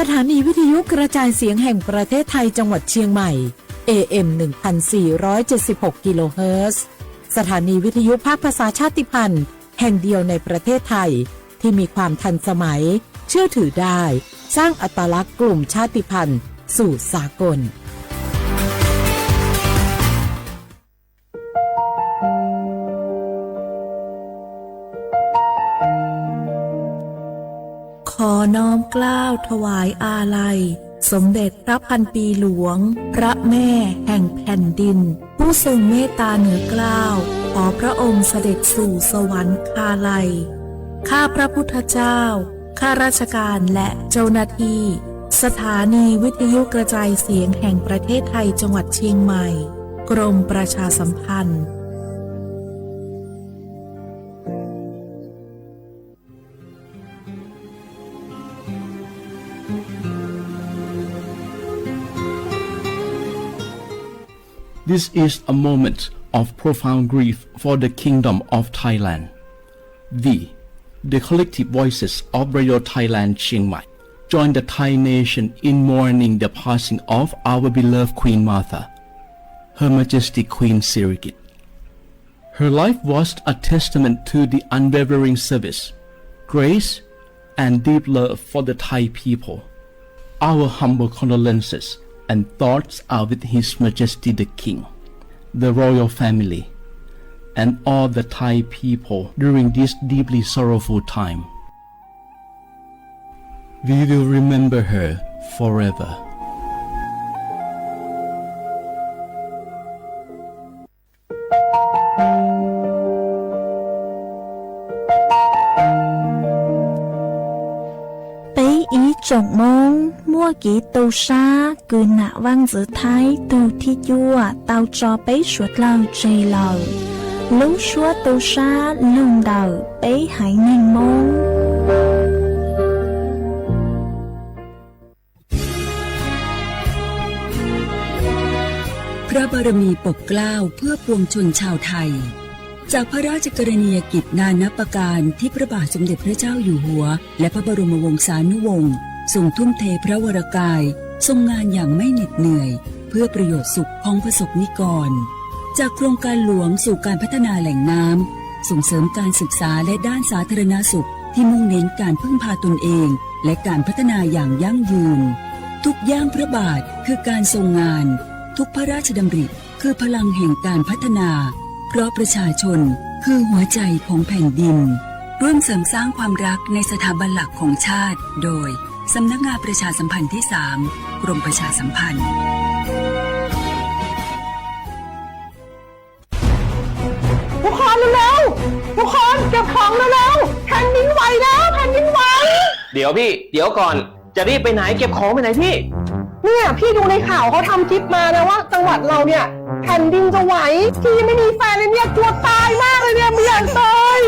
สถานีวิทยุกระจายเสียงแห่งประเทศไทยจังหวัดเชียงใหม่ AM 1476 กิโลเฮิรตซ์สถานีวิทยุภาคภาษาชาติพันธุ์แห่งเดียวในประเทศไทยที่มีความทันสมัยเชื่อถือได้สร้างอัตลักษณ์กลุ่มชาติพันธุ์สู่สากลขอน้อมเกล้าถวายอาลัยสมเด็จพระพันปีหลวงพระแม่แห่งแผ่นดินผู้ทรงเมตตาเหนือเกล้าขอพระองค์เสด็จสู่สวรรคาลัยข้าพระพุทธเจ้าข้าราชการและเจ้าหน้าที่สถานีวิทยุกระจายเสียงแห่งประเทศไทยจังหวัดเชียงใหม่กรมประชาสัมพันธ์This is a moment of profound grief for the Kingdom of Thailand. The collective voices of Radio Thailand Chiang Mai join the Thai nation in mourning the passing of our beloved Queen Martha, Her Majesty Queen Sirikit. Her life was a testament to the unwavering service, grace, and deep love for the Thai people. Our humble condolences and thoughts are with His Majesty the King, the royal family, and all the Thai people during this deeply sorrowful time. We will remember her forever. Trọng mong mua kỹ tàu xa cứ nạ văn giữa thái tàu thi dùa tàu cho bấy suốt lâu trì lầu lúc suốt tàu xa lùng đầu bấy hãy nhanh mong พระบารมีปกเกล้าเพื่อปวงชนชาวไทยจากพระราชกรณียกิจนานับประการที่พระบาทสมเด็จพระเจ้าอยู่หัวและพระบรมวงศานุวงศ์ทรงทุ่มเทพระวรกายทรงงานอย่างไม่เหน็ดเหนื่อยเพื่อประโยชน์สุขของประสบนิกรจากโครงการหลวงสู่การพัฒนาแหล่งน้ำส่งเสริมการศึกษาและด้านสาธารณสุขที่มุ่งเน้นการพึ่งพาตนเองและการพัฒนาอย่างยั่งยืนทุกย่างพระบาทคือการทรงงานทุกพระราชดำริคือพลังแห่งการพัฒนาเพราะประชาชนคือหัวใจของแผ่นดินร่วมเสริมสร้างความรักในสถาบันหลักของชาติโดยสำนักงานประชาสัมพันธ์ที่ 3 กรมประชาสัมพันธ์ทุกคนเร็วๆทุกคนเก็บของเร็วๆแผ่นดินไหวแล้วแผ่นดินไหวเดี๋ยวพี่เดี๋ยวก่อนจะรีบไปไหนเก็บของไปไหนพี่เนี่ยพี่ดูในข่าวเขาทำคลิปมานะว่าจังหวัดเราเนี่ยแผ่นดินจะไหวพี่ไม่มีแฟนเลยเนี่ยกลัวตายมากเลยเนี่ยไม่อยากตาย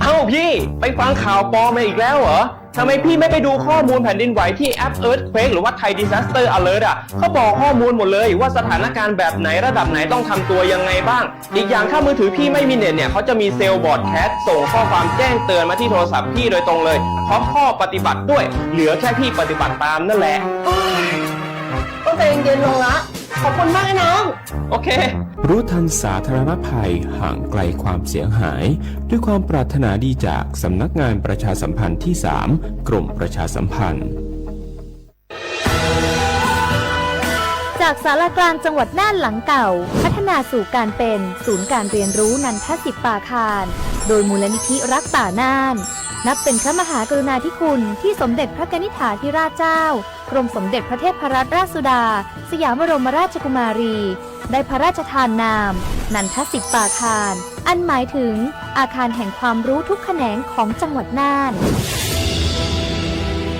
เอ้าพี่ไปฟังข่าวปลอมมาอีกแล้วเหรอทำไมพี่ไม่ไปดูข้อมูลแผ่นดินไหวที่แอป Earthquake หรือว่า Thai Disaster Alert เขาบอกข้อมูลหมดเลยว่าสถานการณ์แบบไหนระดับไหนต้องทำตัวยังไงบ้างอีกอย่างถ้ามือถือพี่ไม่มีเน็ตเนี่ยเขาจะมีเซลล์บอร์ดแคสส่งข้อความแจ้งเตือนมาที่โทรศัพท์พี่โดยตรงเลยพร้อมข้อปฏิบัติด้วยเหลือแค่พี่ปฏิบัติตามนั่นแหละก็ใจเย็นลงละขอบคุณมากนะน้องโอเครู้ทันสาธารณภัยห่างไกลความเสียหายด้วยความปรารถนาดีจากสำนักงานประชาสัมพันธ์ที่ 3 กรมประชาสัมพันธ์จากศาลากลางจังหวัดน่านหลังเก่าพัฒนาสู่การเป็นศูนย์การเรียนรู้นันทศิษย์ป่าคารโดยมูลนิธิรักป่าน่านนับเป็นพระมหากรุณาธิคุณที่สมเด็จพระกนิษฐาธิราชเจ้ากรมสมเด็จพระเทพรัตนราชสุดาสยามบรมราชกุมารีได้พระราชทานนามนันทศิษย์ป่าคารอันหมายถึงอาคารแห่งความรู้ทุกแขนงของจังหวัดน่าน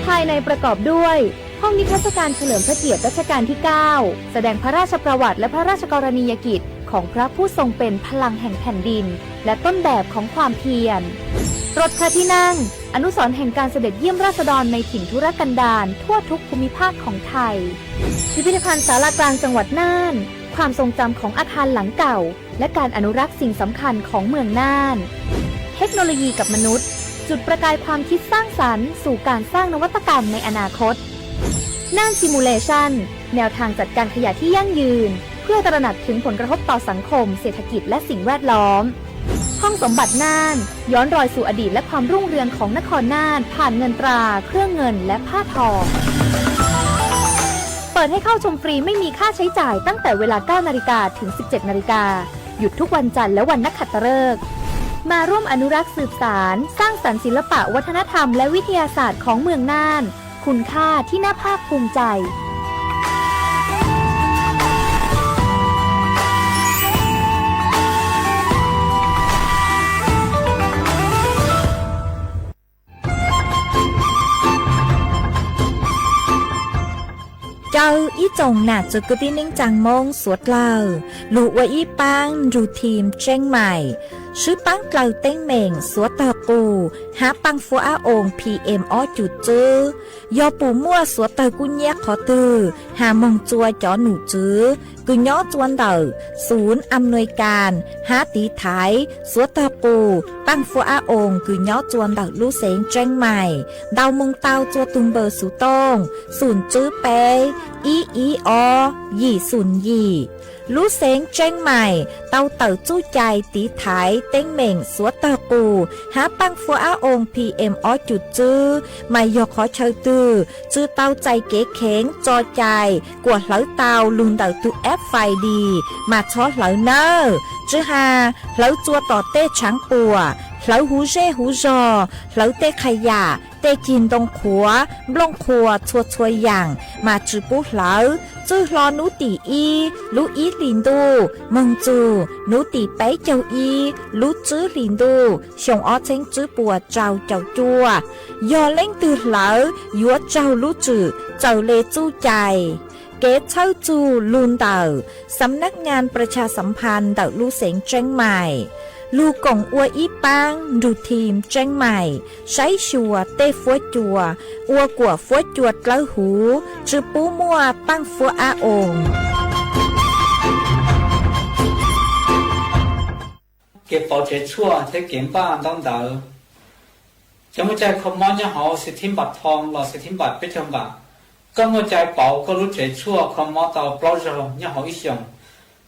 ภายในประกอบด้วยห้องนิทรรศการเฉลิมพระเกียรติรัชกาลที่ 9 แสดงพระราชประวัติและพระราชกรณียกิจของพระผู้ทรงเป็นพลังแห่งแผ่นดินและต้นแบบของความเพียรรถพระที่นั่งอนุสรณ์แห่งการเสด็จเยี่ยมราษฎรในถิ่นทุรกันดารทั่วทุกภูมิภาคของไทยพิพิธภัณฑ์ศาลากลางจังหวัดน่านความทรงจำของอาคารหลังเก่าและการอนุรักษ์สิ่งสำคัญของเมืองน่านเทคโนโลยีกับมนุษย์จุดประกายความคิดสร้างสรรค์สู่การสร้างนวัตกรรมในอนาคต น่านซิมูเลชันแนวทางจัดการขยะที่ยั่งยืน เพื่อตระหนักถึงผลกระทบต่อสังคมเศรษฐกิจและสิ่งแวดล้อมห้องสมบัติน่านย้อนรอยสู่อดีตและความรุ่งเรืองของนครน่านผ่านเงินตราเครื่องเงินและผ้าทองเปิดให้เข้าชมฟรีไม่มีค่าใช้จ่ายตั้งแต่เวลา 9 นาฬิกาถึง 17 นาฬิกาหยุดทุกวันจันทร์และวันนักขัตฤกษ์มาร่วมอนุรักษ์สืบสานสร้างสรรค์ศิลปะวัฒนธรรมและวิทยาศาสตร์ของเมืองน่านคุณค่าที่น่าภาคภูมิใจเจ้าอีจงหนาจุกตินิ่งจังมงสวดเล่าลูว่าอีปังรูทีมเจ้งใหม่ชื่อปังเกลาเต้งเหม่งสวดตะกูหาปังฟัวอาองPM อ้อจุดจื้อยอปูมั่วสวดตะกุญแยกขอตือหามงจัวจอหนูจื้อกุญย้อจวนเดอศูนย์อำนวยการหาตีไถสวดตะปูปังฟัวอาองกุญย้อจวนเดอลู่เสงเจ้งใหม่ดาวมงเตาจัวตุงเบอร์สุต้งศูนย์จื้อเปอีอยี่ศูนย์ยี่ลู่เสงเจ้งใหม่เตาเต่าจู้ใจตีไถเต้งเหม่งสวดตะปูหาปังฟัวอาองPM อ้อจุดจื้อไม่ยอขอเชยตือจื้อเตาใจเก๋เข็งจอใจกวดเหลาเตาลุนเตาตุแอฟไฟดีมาช้อเหลาเนอจื้อหาเหลาจัวต่อเต้ช้างปัวเหลาหูเร่หูจอเหลาเต้ขยะเต้กินตรงขัวบลงขัวชัวอย่างมาจื้อปูเหลาจื้อรอนูตีอีลูอีลินดูมงจูนูตีไปเจ้าอีลูจื้อลินดูชงอ้อเช้งจื้อปัวเจ้าจัวยอเล่งตือเหลายัวเจ้าลูจื้อเจ้าเลจู้ใจเกตเช่าจูลุนเต่าสำนักงานประชาสัมพันธ์เต่าลู่เสงเจ้งใหม่ลูกงอัวอีปังดูทีมเจ้งใหม่ใช้ชัวเต้ฟัวจัวอัวกัวฟัวจวดเล้าหูจือปูมัวปังฟัวอาองเก็บ保洁处在检办当道จะไม่ใจคอมมอนยังหอสิทิมบัตรทองหลอสิทิมบัตรไปจงบัตรก็ไม่ใจเป่าก็รู้ใจชั่วคอมมอนเตาเปล่าจะยังหออีเสียง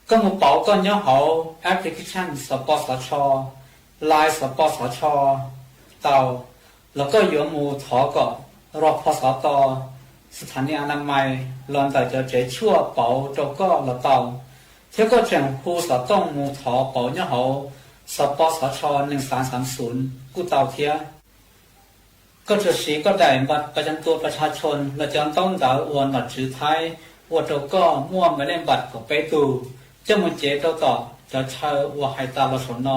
ก็ไม่เป่าก็ยังหอแอปพลิเคชันสปอร์ตชไลน์สปอร์ตชเตาแล้วก็อยู่มูถอก็รอพสตสถานีอนามัยลอนแต่จะใจชั่วเป่าจก็ละเตาเที่ยวก็จังผู้สต้องมูถอเป่ายังหอสปสช1330กูเตาเทียก็จะสีก็ได้บัตรประจำตัวประชาชนเราจะต้องดาวอวนบัตรถือไทยวัวโจก็มั่วไม่เล่นบัตรก็ไปดูเจ้ามันเจ๊ต่อจะเช่าวัวไฮตาลสน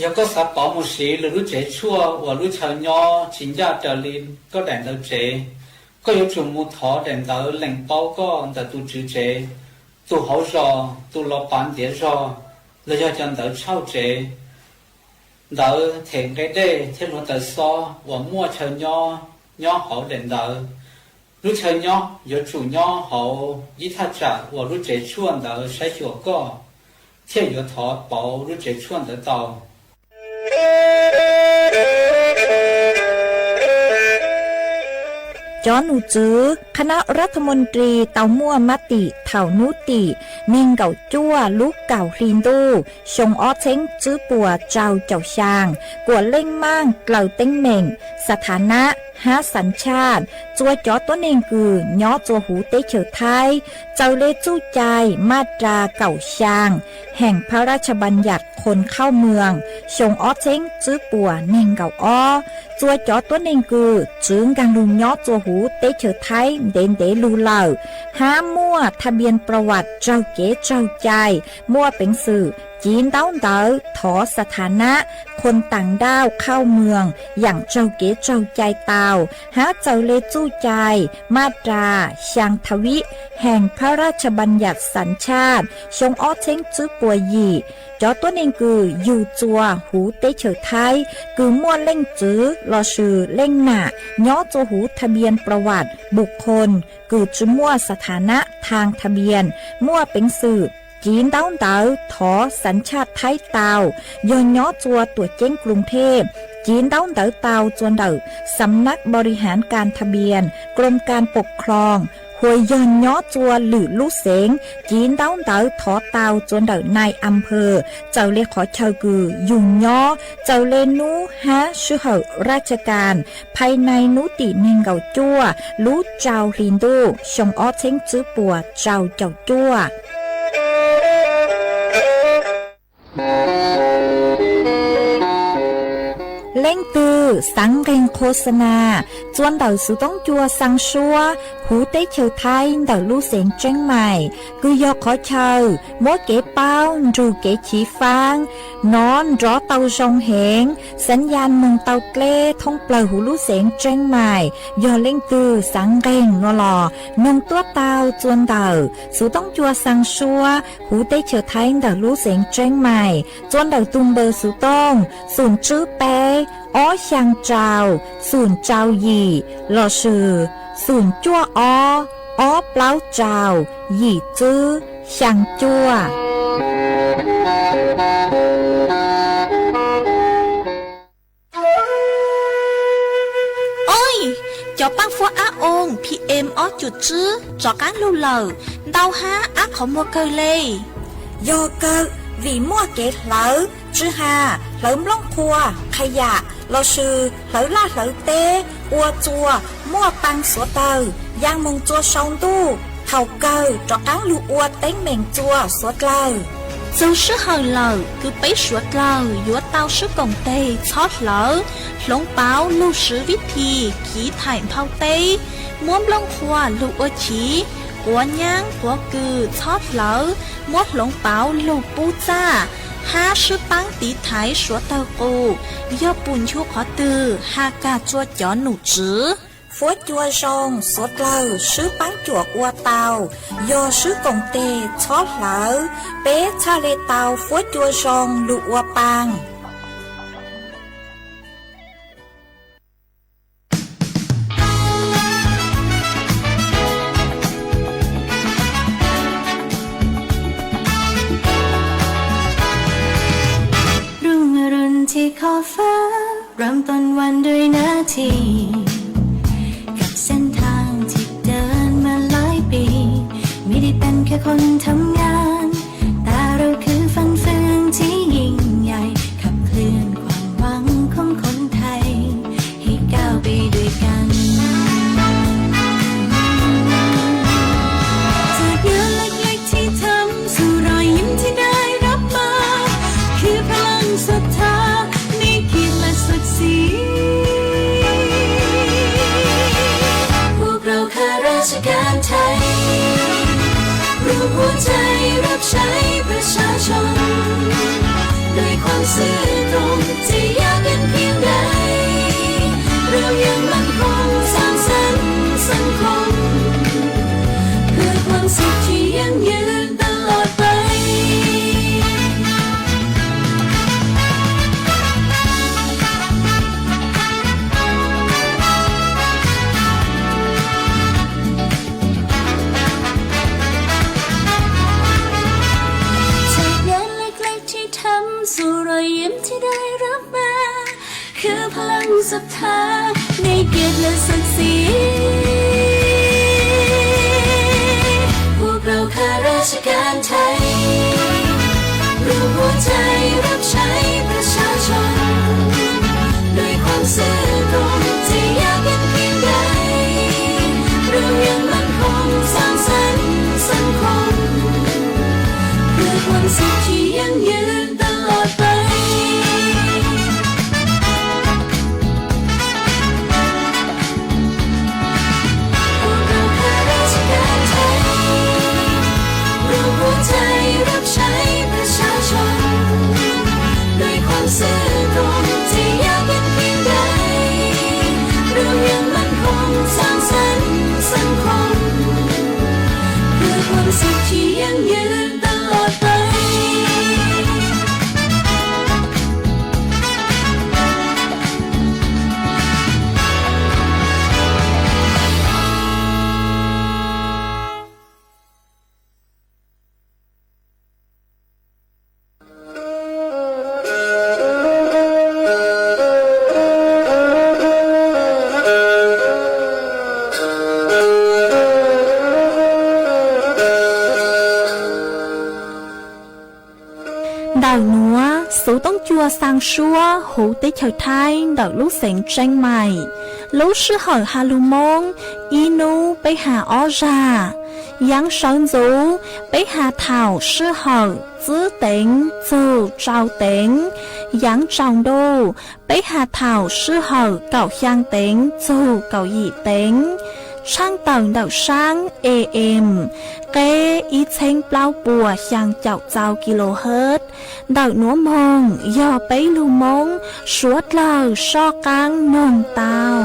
ยังก็สับป๋อมุสีหรือรู้เจ๊ชั่ววัวรู้เชยย่อชินยาเจริญก็แดนเราเจ๊ก็ยกจุ่มมูถอแดนเราแหล่งเป้าก็แต่ตูจือเจ๊ตูเขารอตูรอปานเดียรอเราจะจังเราเช่าเจ๊đỡ thiện cái đê thiên luật tự so và mua chờ nho hậu đền đỡ lúc chờ nho giữa chủ nho hậu ý thà trả và lúc chế chuan đỡ sẽ chùa co thiên giữa thọ bảo lúc chế chuan đỡ tàuจอหนูจื้อคณะรัฐมนตรีเตามั่วมติเถานุตินิ่งเก่าจั่วลูกเก่าคลีนดูชงอ้อเช้งจื้อปัวเจ้าเจ้าช่างกวดเล่งมั่งเกล่าเต้งเหม่งสถานะหาสัญชาติจัวจอตัวเองคือย่อจัวหูเตเฉอไทยเจ้าเลจู้ใจมาตราเก่าช่างแห่งพระราชบัญญัติคนเข้าเมืองชงอ้อเช้งจื้อปัวเน่งเก่าอ้อจัวจอตัวเองคือจึงกังลุงย่อจัวหูเตเฉอไทยเด่นเดลูเหล่าหามั่วทะเบียนประวัติเจ้าเก๋เจ้าใจมั่วเป็นสื่อจีนเต้าเต๋อถอสถานะคนต่างด้าวเข้าเมืองอย่างเจ้าเก๋เจ้าใจเตาหาเจ้าเลจู้ใจมาตราช่างทวิแห่งพระราชบัญญัติสัญชาติชงอ้อเช้งจื้อปัวยีจอตัวเองคืออยู่จัวหูเตเฉอไทยคือมั่วเล่งจื้อรอชื่อเล่งหน้าย่อจัวหูทะเบียนประวัติบุคคลคือจื้อมั่วสถานะทางทะเบียนมั่วเป็นสื่อจีนเต้าเต๋อถอสัญชาติไทยเตาย้อนย่อจัวตัวเจ้งกรุงเทพ จีนต้องเต๋อเตาจวนเต๋อสำนักบริหารการทะเบียนกรมการปกครองหวยยนย้อจัวหรือลูกเสงจีนต้องเต๋อถอเตาจวนเต๋อนายอำเภอเจ้าเลขอเชอกือยุ่งย้อเจ้าเลนูฮะชื่อเหอราชการภายในนุติเนงเกาจัวรู้เจ้าลินดูชงอ้อเช้งจื้อปัวเจ้าจัวเล่งตือสังเรงโฆษณาจวนเต่าสุต้องจัวสังชัวหูเต้เชียวไทยเต่าลู่เสียงเจ้งใหม่คือยอขอเชอมดเก๋เป้าจูเก๋ฉีฟางนอนรอเต่าชงเหงสัญญาณมึงเต่าเกล้ท่องเปล่าหูลู่เสียงเจ้งใหม่ยอเล่งตือสังเรงงอลอนงตัวเต่าจวนเต่าสุต้องจัวสังชัวหูเต้เชียวไทยเต่าลู่เสียงเจ้งใหม่จวนเต่าตุงเบอร์สุต้องศูนย์ชื่อเป้อ้อช่างเจ้าศูนย์เจ้าหยี่หล่อชื่อศูนย์จั่วอ้อเปล่าเจ้าหยี่จื้อช่างจั่วcho băng phua á ôn PM ó chuột chứ cho cán lưu lờ đau há á khó mua cơ lê do cơ vì mua kẹt lỡ chứ hà lỡ lông khua khai dạ lỡ sư lỡ la lỡ tê ua chua mua băng số tờ giang mông chua sông tu thầu cơ cho cán lưu ua tánh mềm chua số lờ dâu sư hờ lờ cứ bấy suốt lờ dúa tao sư cổng tê chót lỡ lông báo lưu sứ viết thì ký thảnh phao tê muỗng lông khoa lưu ua chí của nhang của cừ chót lỡ muốt lông báo lưu bu cha ha sư băng tí thái số tơ cô do bùn chu khó từ ha ca chua chó nụ chứ phố chua rong số lờ sứ bắn chuột qua tàu do sứ cổng tê chót lỡ bé cha lê tàu phố chua rong lụ qua bangรุ่งอรุณที่ขอบฟ้าเริ่มต้นวันด้วยนาทีเส้นทางที่เดินมาหลายปีไม่ได้เป็นแค่คนทำงานแต่เราคือฝันฝืนที่ยิ่งใหญ่ขับเคลื่อนความหวังของคนไทยให้ก้าวไปด้วยกันจากงานเล็กๆที่ทำสู่รอยยิ้มที่ได้รับมาคือพลังศรัทธาในเกียรติและศักดิ์ศรีข้าราชการไทยรวมหัวใจรับใช้ประชาชนด้วยความซื่อตรงจะยากเย็นเพียงใดเรายังมั่นคงสร้างสรรค์สังคมเพื่อความสุขที่ยั่งยืนตลอดไปสู่รอยยิ้มที่ได้รับมาคือพลังศรัทธาในเกียรติและศักดิ์ศรีพวกเราข้าราชการไทยรวมหัวใจรับใช้ประชาชนด้วยความซื่อตรงจะยากเย็นเพียงใดเรายังมั่นคงสร้างสรรค์สังคมเพื่อความสุขที่ยั่งยืนตลอดไปพวกเราข้าราชการไทยรวมหัวใจรับใช้ประชาชน đào núa số tông chùa sang xua hữu tế trời thái đào lúc sảnh tranh mày lúc sư hỏi hà lù mông inu bây hà ó ra yang sơn dấu bây hà thảo sư hỏi giữ tính dù trao tính yang trọng đô bây hà thảo sư hỏi cậu giang tính dù cậu dị tính sang tầng đậu sáng AM kế ý chênh bao bùa sang chậu chào kHz đậu núa mông do bấy lưu mông suốt lờ so căng nông tàu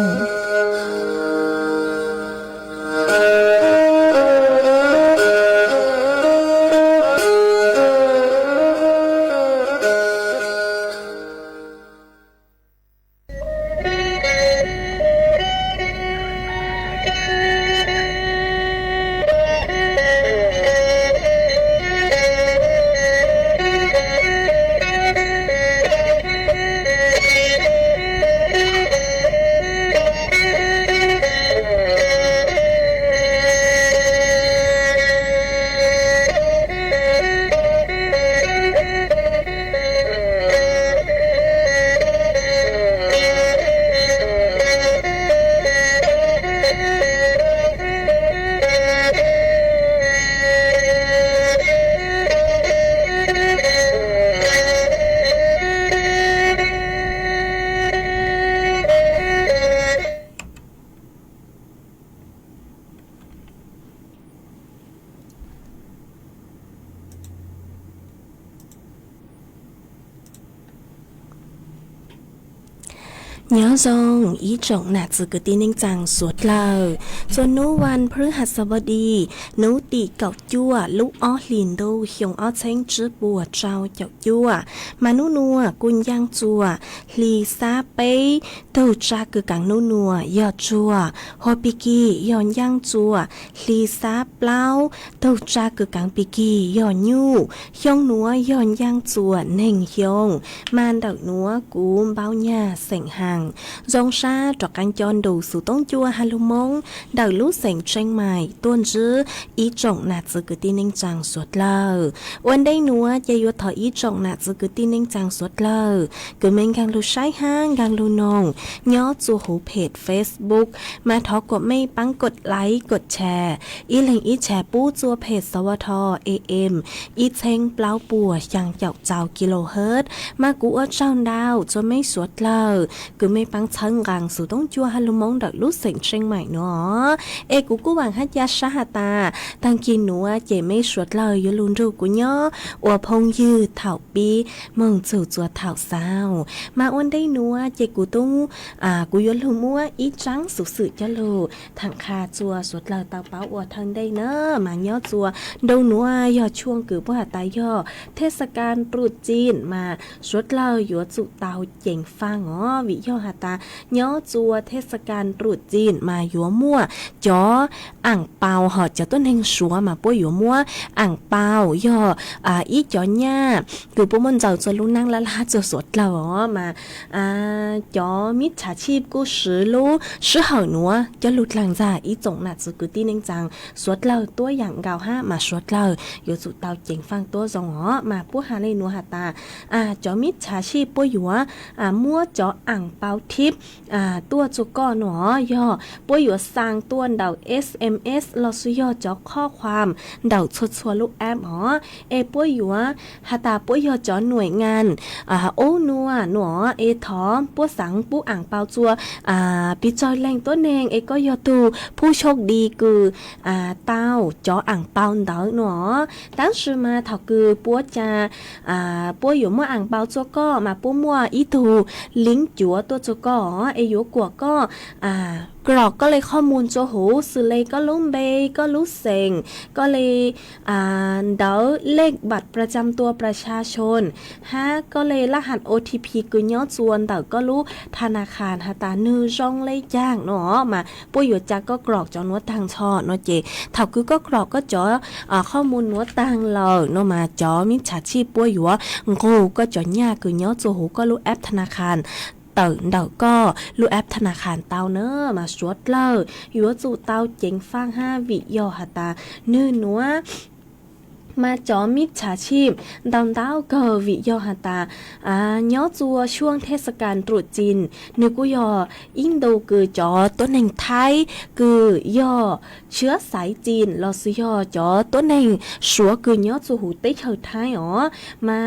nhớ rằng ý trọng nạt sự cứ tinจังสวดเลยจนนู้วันพฤหัสบดีนู้ตีเก่าจั่วลูกอ้อลินดูหงอ้อเช้งจื้อบัวเจ้าเจ้าจั่วมานูนัวกุญย่างจั่วลีซาเป้ตูจ้าคือกังนูนัวยอจั่วฮอปิกี้ย้อนย่างจั่วลีซาเปล่าตูจ้าคือกังปิกี้ย้อนยูหงนัวย้อนย่างจั่วเน่งหงมานดอกนัวกูมเบ้าหญ้าเสียงห่างdòng xa trọ canh chọn đủ số tông chua hà lù mông đào lú sảnh tranh mài tuôn dư ý trọng nạt sự cứ tin ninh chàng suốt lờวันđây núa chạy vô thọ ý trọng nạt sự cứ tin ninh chàng suốt lờ cứ mình gang lù sai hang gang lù nồng nhớ chua húเพจ Facebook มาทอกดไม่ปังกดไลค์กดแชร์อีแหล่งอีแชร์ปู้จัวเพจสวท AM อีเชงเปล่าปัวยังเจ้าเจ้ากิโลเฮิรตซ์มากูอ้อเจ้าดาวจนไม่สวดลคือไม่ปังชังกังสู่ต้องจัวฮัลโลมองดักลุเสียงเชียงใหม่เนาะกูหวังฮัตยาชาฮาตาตั้งกินหนูเจไม่สวดเลยยลุนรูกูเนาะอวพงยืดเถาปีมึงจู่จัวเถาสาวมาวันได้หนูเจกูต้องกูยลุมัวอีจังสุสื่อจะลูทางคาจัวสวดเลยเตาเป้าอวทางได้เนาะมาเนาะจัวดูหนูย่อช่วงกือว่าตายย่อเทศกาลตรุษจีนมาสวดเลยอยู่จุเตาเจ๋งฟังอ๋อวิย่อฮาตาย่อจัวเทศกาลตรุษจีนมายัวมั่วจ่ออ่างเปาหอจะต้นแห่งชัวมาป่วยยัวมั่วอ่างเปาย่ออีจ่อหญ้าคือปุ่มมันเจ้าจะรู้นั่งละลาจะสวดเราอ๋อมาจ่อมิจฉาชีพกูซื้อรู้ซื้อเหาหนัวจะหลุดหลังจากอีจงหนัดสุกุตีนึงจังสวดเราตัวอย่างเก่าห้ามาสวดเราอยู่จุดเตาเจ๋งฟังตัวจงอ๋อมาปู้หาเลยหนัวหาตาจ่อมิจฉาชีพป่วยยัวมั่วจ่ออ่างเปาทิพตัวจุกก้อหนอย่อป่วยอยู่สร้างตัวเดา SMS เราสุย่อจ่อข้อความเดาชัวลูกแอปอ๋อป่วยอยู่หาตาป่วยย่อจ่อหน่วยงานโอ้นัวหนอถอป่วยสังปูอ่างเปาจัวปีจอยแรงตัวเนงก็ย่อตูผู้โชคดีคือเต้าจ่ออ่างเปาเดาหนอตั้งชื่อมาเท่าคือป่วยจะป่วยอยู่มั่วอ่างเปาจัวก็มาป่วยมั่วอีตูลิงจัวตัวจัวก็อยู่กว่าก็กรอกก็เลยข้อมูลโจโหสื่อเลยก็ลุ้มเบก็รู้เสงก็เลยเดาเลขบัตรประจำตัวประชาชนก็เลยรหัส OTP กุญย่อจวนแต่ก็รู้ธนาคารหาตานือจ้องเลยจ้างเนาะมาปุ้ยอยู่จักก็กรอกจอนวดทางช่อเนาะเจเท่าคือก็กรอกก็จ่อข้อมูลนวดตังเลยเนาะมาจ่อมิจฉาชีพปุ้ยอยู่ว่ากูก็จ่อยากกุญย่อโจโหก็รู้แอปธนาคารเต่าเดาก็รูแอปธนาคารเต้าเนอะมาสวดเลยอยู่จู่เต้าเจ๋งฟัง5 วิย่อหาตาเนื้อนัว มาจอมิจฉาชีพดาวดาวเกอวิยอหาตาย้อจัวช่วงเทศกาลตรุษจีนนึกุยออินโดคือจอตัวหนึ่งไทยคือย่อเชื้อสายจีนลอซื้อยอจอตัวหนึ่งชัวคือย้อจูหูเต้เฉยไทยอ๋อมา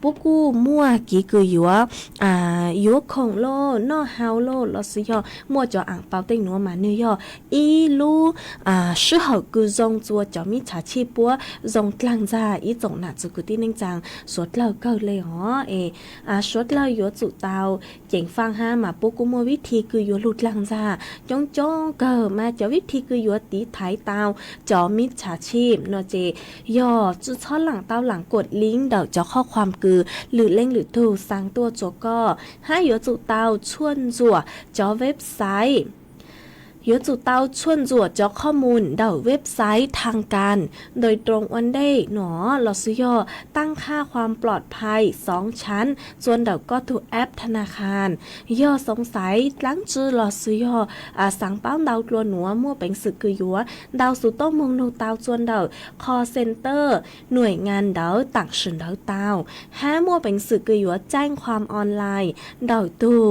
ปุ๊กกูมั่วกี่คือยัวยัวของโลนอฮาวโลลอซื้อยอมั่วจออ่างเปาเต้งนัวมาเนื้อยออีลูชื่อเขาคือจงจัวจอมิจฉาชีพปัวจงกลางจ้าอีจงหนาจุกุตีนึงจังสวดเล่าเกาเลยอ๋อสวดเล่ายัวจุเตาเจ๋งฟังห้ามาปุ๊กกูมัววิธีคือยัวหลุดลังจ้าจ้องเกิดมาจอวิธีคือยัวตีถ่ายเตาจอมิจฉาชีพนอเจย่อจุดช้อนหลังเตาหลังกดลิงก์เดาจอข้อความคือหรือเล่งหรือถูกสร้างตัวจอก็ให้ยัวจุเตาชวนจัวจอเว็บไซต์ยัวจุเตาชวนจัวจอข้อมูลเดาเว็บไซต์ทางการโดยตรงวันได้หนอลอซื้อยอตั้งค่าความปลอดภัย2ชั้นส่วนเดาก็ถูกแอปธนาคารย่อสงสัยหลังจื้อลอซื้อยอสั่งเป้าเดากลัวหนัวมั่วเป็นสึกคือยัวเดาสู่ต้องมงดูเตาจวนเดาคอเซ็นเตอร์หน่วยงานเดาต่างสินเดาเตาห้ามั่วเป็นสึกคือยัวแจ้งความออนไลน์เดาตู้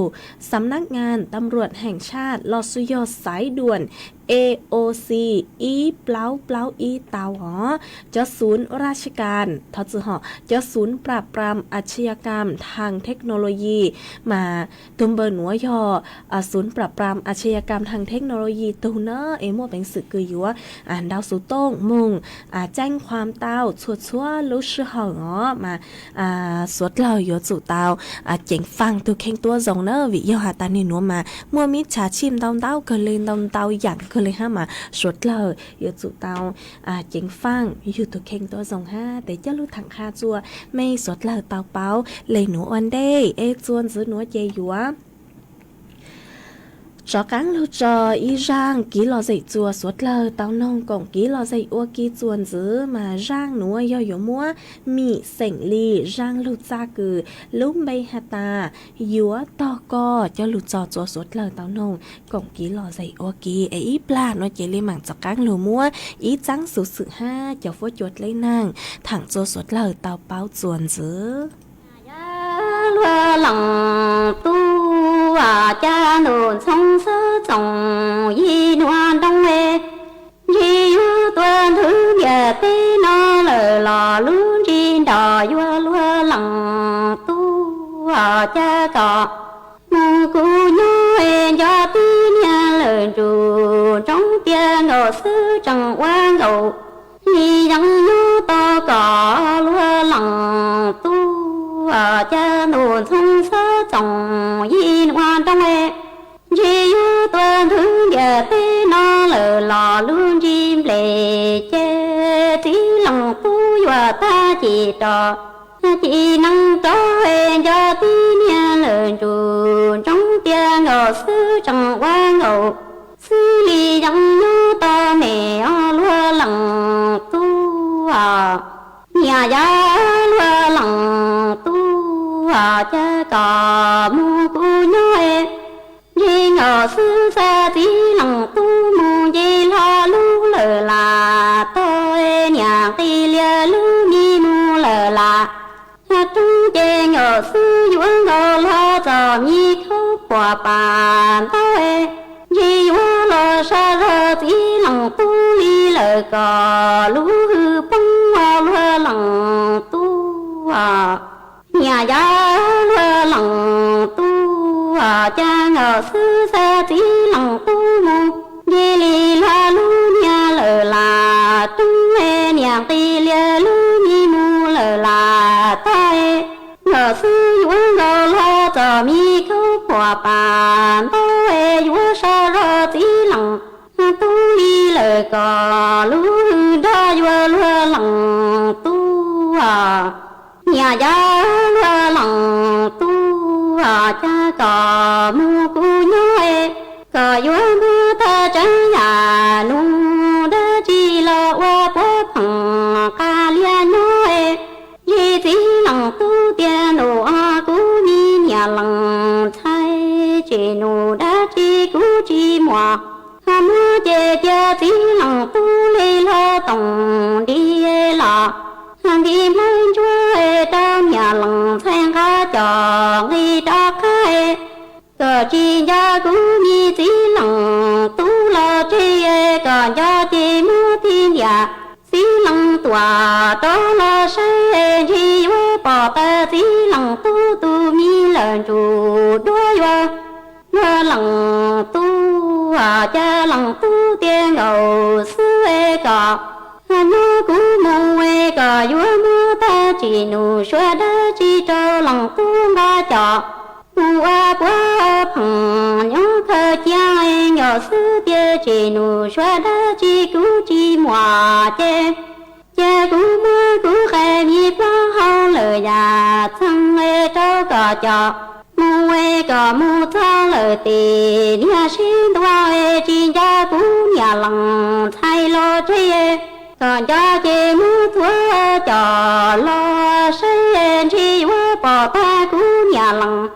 สำนักงานตำรวจแห่งชาติลอซื้อยอสายด่วน AOC อีเปล่าอีเตาหอจะศูนย์ราชการทอจือหอจะศูนย์ปราบปรามอาชญากรรมทางเทคโนโลยีมาตุมเบอร์หนัวยอศูนย์ปราบปรามอาชญากรรมทางเทคโนโลยีตูเนอร์มั่วเป็นสึกคือยัวดาวสุโต้งมุงแจ้งความเต้าชัวรู้ชื่อหอมาสวดเล่ายัวจุเตาเจ๋งฟังตัวเข่งตัวจงเนอวิยอหาตานี่หนัวมามัวมิจฉาชีพเต้าเกินเลยเต้าอย่างก็เลยห้ามาสวดเล่ายัวจุเตาเจ๋งฟังอยู่ตัวเข่งตัวจงห้าแต่เจ้ารู้ถังคาจัวไม่สวดเล่าเตาเป้าเลยหนูอันเด้จวนซื้อหนูเจยัวcho cán lưu trò y rang ký lò dậy chùa suốt lờ tao nông cổng ký lò dậy ua ký chuồn dứ mà rang núa yo yo múa mì sảnh ly rang lưu cha cử lúc bay hà ta yúa to co cho lưu trò chùa suốt lờ tao nông cổng ký lò dậy ua ký ấy pla nó chỉ lên mảng cho cán lưu múa ý trắng sự sự ha cho phố chuột lấy nàng thẳng chùa suốt lờ tao bao chuồn dứ lòng tu cha nụ sông sơ trồng y noan đông ê y yu tuần thứ nhà tê nó lờ lò luôn trên đò yua lúa lòng tu cha cọ mong cu nhớ ê cho tí nhà lờ trù trong tia ngộ sư trăng qua ngộ y răng nhớ to cọ lúa lòng tu cha nụ sông sơ trồng y noan đông ê y yu tuần thứ nhà tê nó lờ lò luôn chim lệ chê tí lòng tu và ta chỉ trò chỉ năng cho hẹn cho tí nhà lờ trù trong tia ngộ sư trăng qua ngộ sư ly răng nhớ to mẹ lúa lòng tu nhà giá lúa lòng tu cha cò mu cu nhớ em đi ngờ sư xa tí lòng tu mu dây lo lu lờ là tôi nhà ti lia lu mi mu lờ là trung chê ngờ sư yuan ngờ lo cho mi khâu quả bàn tôi di yuan lo sa rơ tí lòng tu li lờ cò lu hư bông lo lòng tu nhà giá lúa lòng tu cha ngờ sư xa tí lòng tu mu đi li la lu nhà lờ là trung ê nhà ti lia lu mi mu lờ là tai ngờ sư yuan ngờ lo cho mi khâu quả bàn to ê yuan sa rơ tí lòng tu li lờ cò lu đa yuan lúa lòng tu nhà giá lúa lòng tu cha cò mu cu nhớ ê cò yuan mưa ta trắng nhà nung đa chi lo qua bó phẳng ca lia nhớ ê di tí lòng tu tia nụ cu mi nhà lòng thay chỉ nụ đa chi cu chi mùa mưa chê tia tí lòng tu lê lo tổng đi là đi lên chúa trong nhà lòng thanh khá cho đi đó khai cờ chi gia cú mi chỉ lòng tu lo chi còn cho chi mua thiên nhà chỉ lòng tòa đó lo say chi vô bỏ ta chỉ lòng tu tu mi lần chủ đôi vô mơ lòng tu cha lòng tu tiên ngầu sư cọ nó cú mù cọ vua mưa ta chỉ nụ xóa đá chỉ cho lòng tu ba trọ qua qua phẳng nhớ khờ cha nhỏ sư tia chỉ nụ xóa đá chỉ cú chỉ mòa chê cha cú mưa cú khai nhịp lo hao lời già thân trâu cọ trọ mù cọ mù thao lời tì nhà xin toa chỉ cha cú nhà lòng thay lo chê còn cho chị mưa thua trò lo xây chi quá bỏ ta cú nhà lòng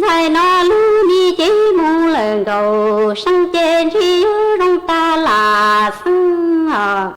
thầy nó lưu đi chỉ mu lần đầu sang trên chi trong ta là sang mà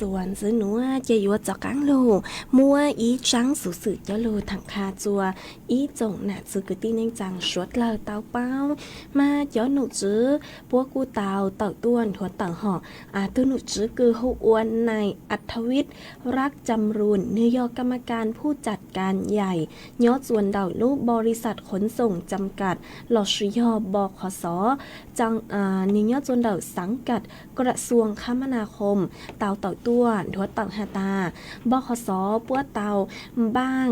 chuan dưới núa chơi yếu cho cáng lù mua ý trắng sủ sự cho lù thẳng kha chùa ý trồng nè sự cứ tin anh chàng suốt lờ tao bao mà cho nụ chứ bố cu tàu tàu tuôn thuật tàu họ tôi nụ chứคือหูอ้วนในอัธวิทย์รักจำรูนนายกกรรมการผู้จัดการใหญ่ยอดส่วนเดาลูกบริษัทขนส่งจำกัดลชยบขสจังนิยอดส่วนเดาสังกัดกระทรวงคมนาคมเตาต่อตัวหัวตังหาตาบขสปัวเตาบ้าง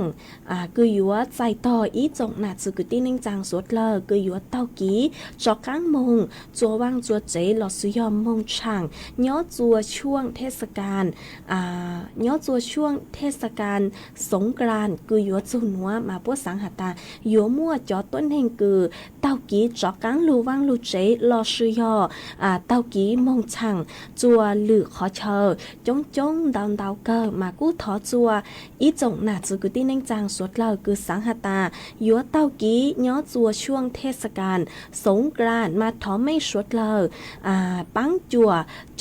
คือยัวใจต่ออีจงหนาจือกุตีนิ่งจางสวดเลอคือยัวเตากี้จอกก้างมงจัวว่างจัวเจหลอดสุยอมมงช่างย้อจัวช่วงเทศกาลย้อจัวช่วงเทศกาลสงกรานต์คือยัวจูนัวมาปัวสังหาตายัวมั่วจอต้นเฮงคือเตากี้จอกก้างลูว่างลูเจหลอดสุยอเตากี้มงช่างจัวหรือขอเชอจงดาวเกอมากู้ถอจัวอีจงหนาจือกุตีนิ่งจางสวดเลอคือสังหาตายัวเตากี้ย้อจัวช่วงเทศกาลสงกรานต์มาถอไม่สวดเลอปังจัว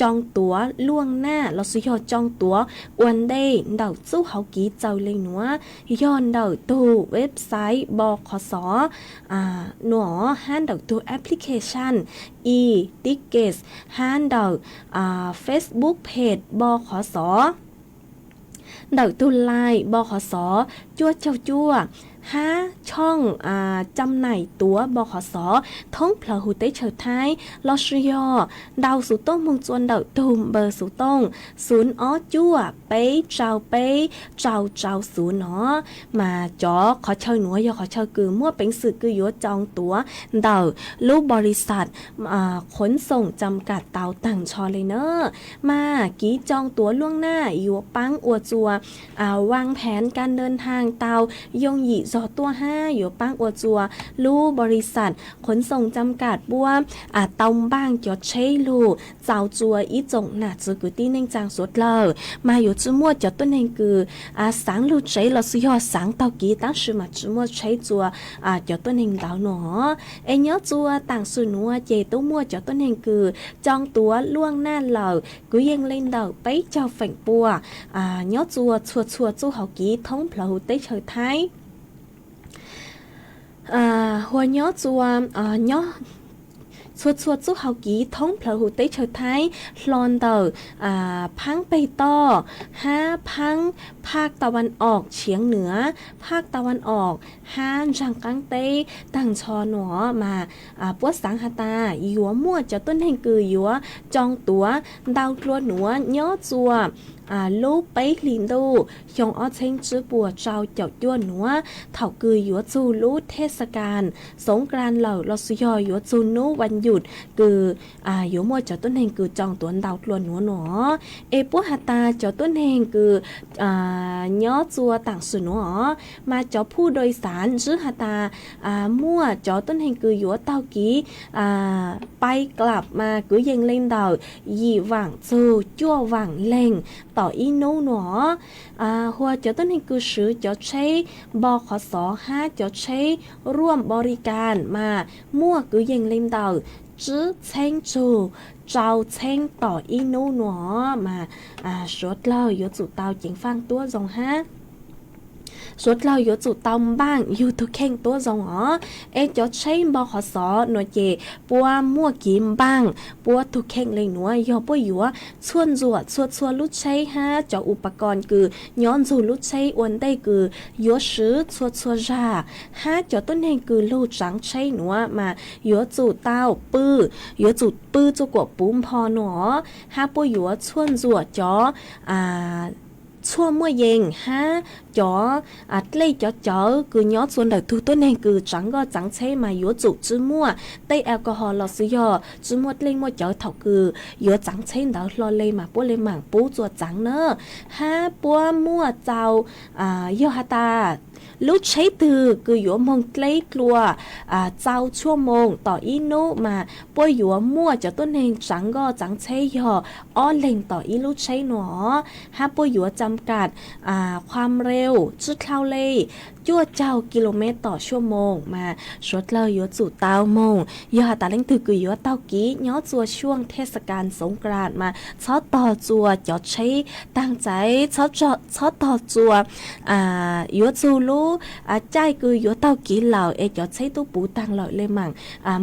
จองตั๋วล่วงหน้าเราซื้อจองตั๋ววันเดย์เดาสู้เขากี้เจ้าเลยหนัวย้อนเดาตู้เว็บไซต์บขสหนัวห้านเดาตู้แอปพลิเคชันe-tickets ห้านเดาFacebookเพจบขสเดาตู้ไลน์บขสจั่วเจ้าจั่ว5ช่องจำหน่ายตั๋วบขสท้องเพลหูเตเฉิดท้ายลอชยอดาวสุต้งมงจวนดาวตุ่มเบอร์สุต้งศูนย์อ้อจั่วเป้เจ้าเป้เจ้าศูนย์เนาะมาจ่อขอเชิญหนัวยอขอเชิญคือมั่วเป็นสื่อคือยัวจองตั๋วดาวลูกบริษัทขนส่งจำกัดเตาต่างชอเลยเนอะมากี้จองตั๋วล่วงหน้ายัวปังอวจัววางแผนการเดินทางเตายงหยีจอตัว5อยู่ปังอวจัวลูบริษัทขนส่งจำกัดบัวตองบ้างจอดใช้ลูเจ้าจัวอีจงหนาจือกุตีเน่งจางสดเลยมาอยู่จื้อมั่วจอดต้นเองคือสังลูใช้เราซื้อยอสังเตากี้ตั้งชื่อมาจื้อมั่วใช้จัวจอดต้นเองดาวหนอเนาะจัวต่างสื่อนัวเจตู้มั่วจอดต้นเองคือจองตั๋วล่วงหน้าเหล่ากูยังเล่นเดาไปเจ้าแฝงปัวเนาะจัวชัวจู้เขากี้ท้องเพลาเตเฉยไทยหัวย้อจัวย้อ สวดสู้เฮากีท้องเพลหูเตเฉยไทยลอนเตอพังไปต่อห้าพังภาคตะวันออกเฉียงเหนือภาคตะวันออกห้านจังกังเต้ตั้งชอหนอมาปวดสังหตาหยัวมั่วจะต้นแห่งกือหยัวจองตัวดาวตัวหนัวย่อจัวลูไปลินดูยองอ้อเชิงจื้อปัวเจ้าเจ้าย้วนหนัวเถ่ากือหยัวจูลูเทศกาลสงกรานต์เหล่าลอสุยอหยัวจูนูวันหยุดกือหยัวมั่วเจ้าต้นแห่งกือจองตัวดาวตัวหนัวหนอปัวหตาเจ้าต้นแห่งกือย่อจัวต่างสุนหนอมาเจ้าผู้โดยสารจื้อหตามั่วเจ้าต้นแห่งกือหยัวเต้ากี้ไปกลับมากือยังเล่นดาวยี่หว่างจูจั่วหว่างเล่งต่ออีโนหนอหัวเจ้าต้นให้คือซื้อเจ้าใช้บขส5เจ้าใช้ร่วมบริการมามั่วคือยังเล่นดาวจื้อเช้งจูเจ้าเช้งต่ออีโนหนอมาสวดเล่าอยู่จุดเตาจิงฟังตัวจงสวดเราอยู่จุดตอมบ้างอยู่ทุกแข่งตัวจงจะใช้บขสหน่วยเจปัวมั่วกิมบ้างปัวทุกแข่งเลยหนัวยอปัวอยู่ส่วนจวดส่วนลุดใช้ฮะจะอุปกรณ์คือย้อนจูลุดใช้อวนได้คือยัวซื้อส่วนราฮะจะต้นแห่งคือลูกจังใช้หนัวมายัวจุดเต้าปื้อยัวจุดปื้อจุกวปุ้มพอหนอฮะปัวอยู่ส่วนจวดจ่อชั่วมั่วเยงฮะจ่อเลยจ่อคือย้อนส่วนเด็กทุกต้นแห่งคือจังก็จังใช้มายัวจุจื้อมั่วเตแอลกอฮอล์หลอดซื้อยอจื้อมั่วเล่งมั่วจ่อเถาคือยัวจังใช้เดาหลอเลยมาปัวเลยหมั่งปูจัวจังเนอะฮะปัวมั่วเจ้ายอฮาตาลูกใช้ตือคือหยัวมองใกล้กลัวเจ้าชั่วโมงต่ออีโนมาป่วยหยัวมั่วจะต้นเองจังก็จังใช้ยออ้อเล่งต่ออีลูกใช้หนอฮะป่วยหยัวจำกัดความเร็วจุดเท่าเลยจั่วเจ้ากิโลเมตรต่อชั่วโมงมาชดเราหยัวจุดเต้าโมงยอตาเล่งตือคือหยัวเต้ากี้ย้อจัวช่วงเทศกาลสงกรานต์มาชอต่อจัวจะใช้ตั้งใจชอต่อจัวหยัวจูลูใจคือหยัวเต้ากี้เหล่าจะใช้ตู้ปูตังเหล่าเลยมั่ง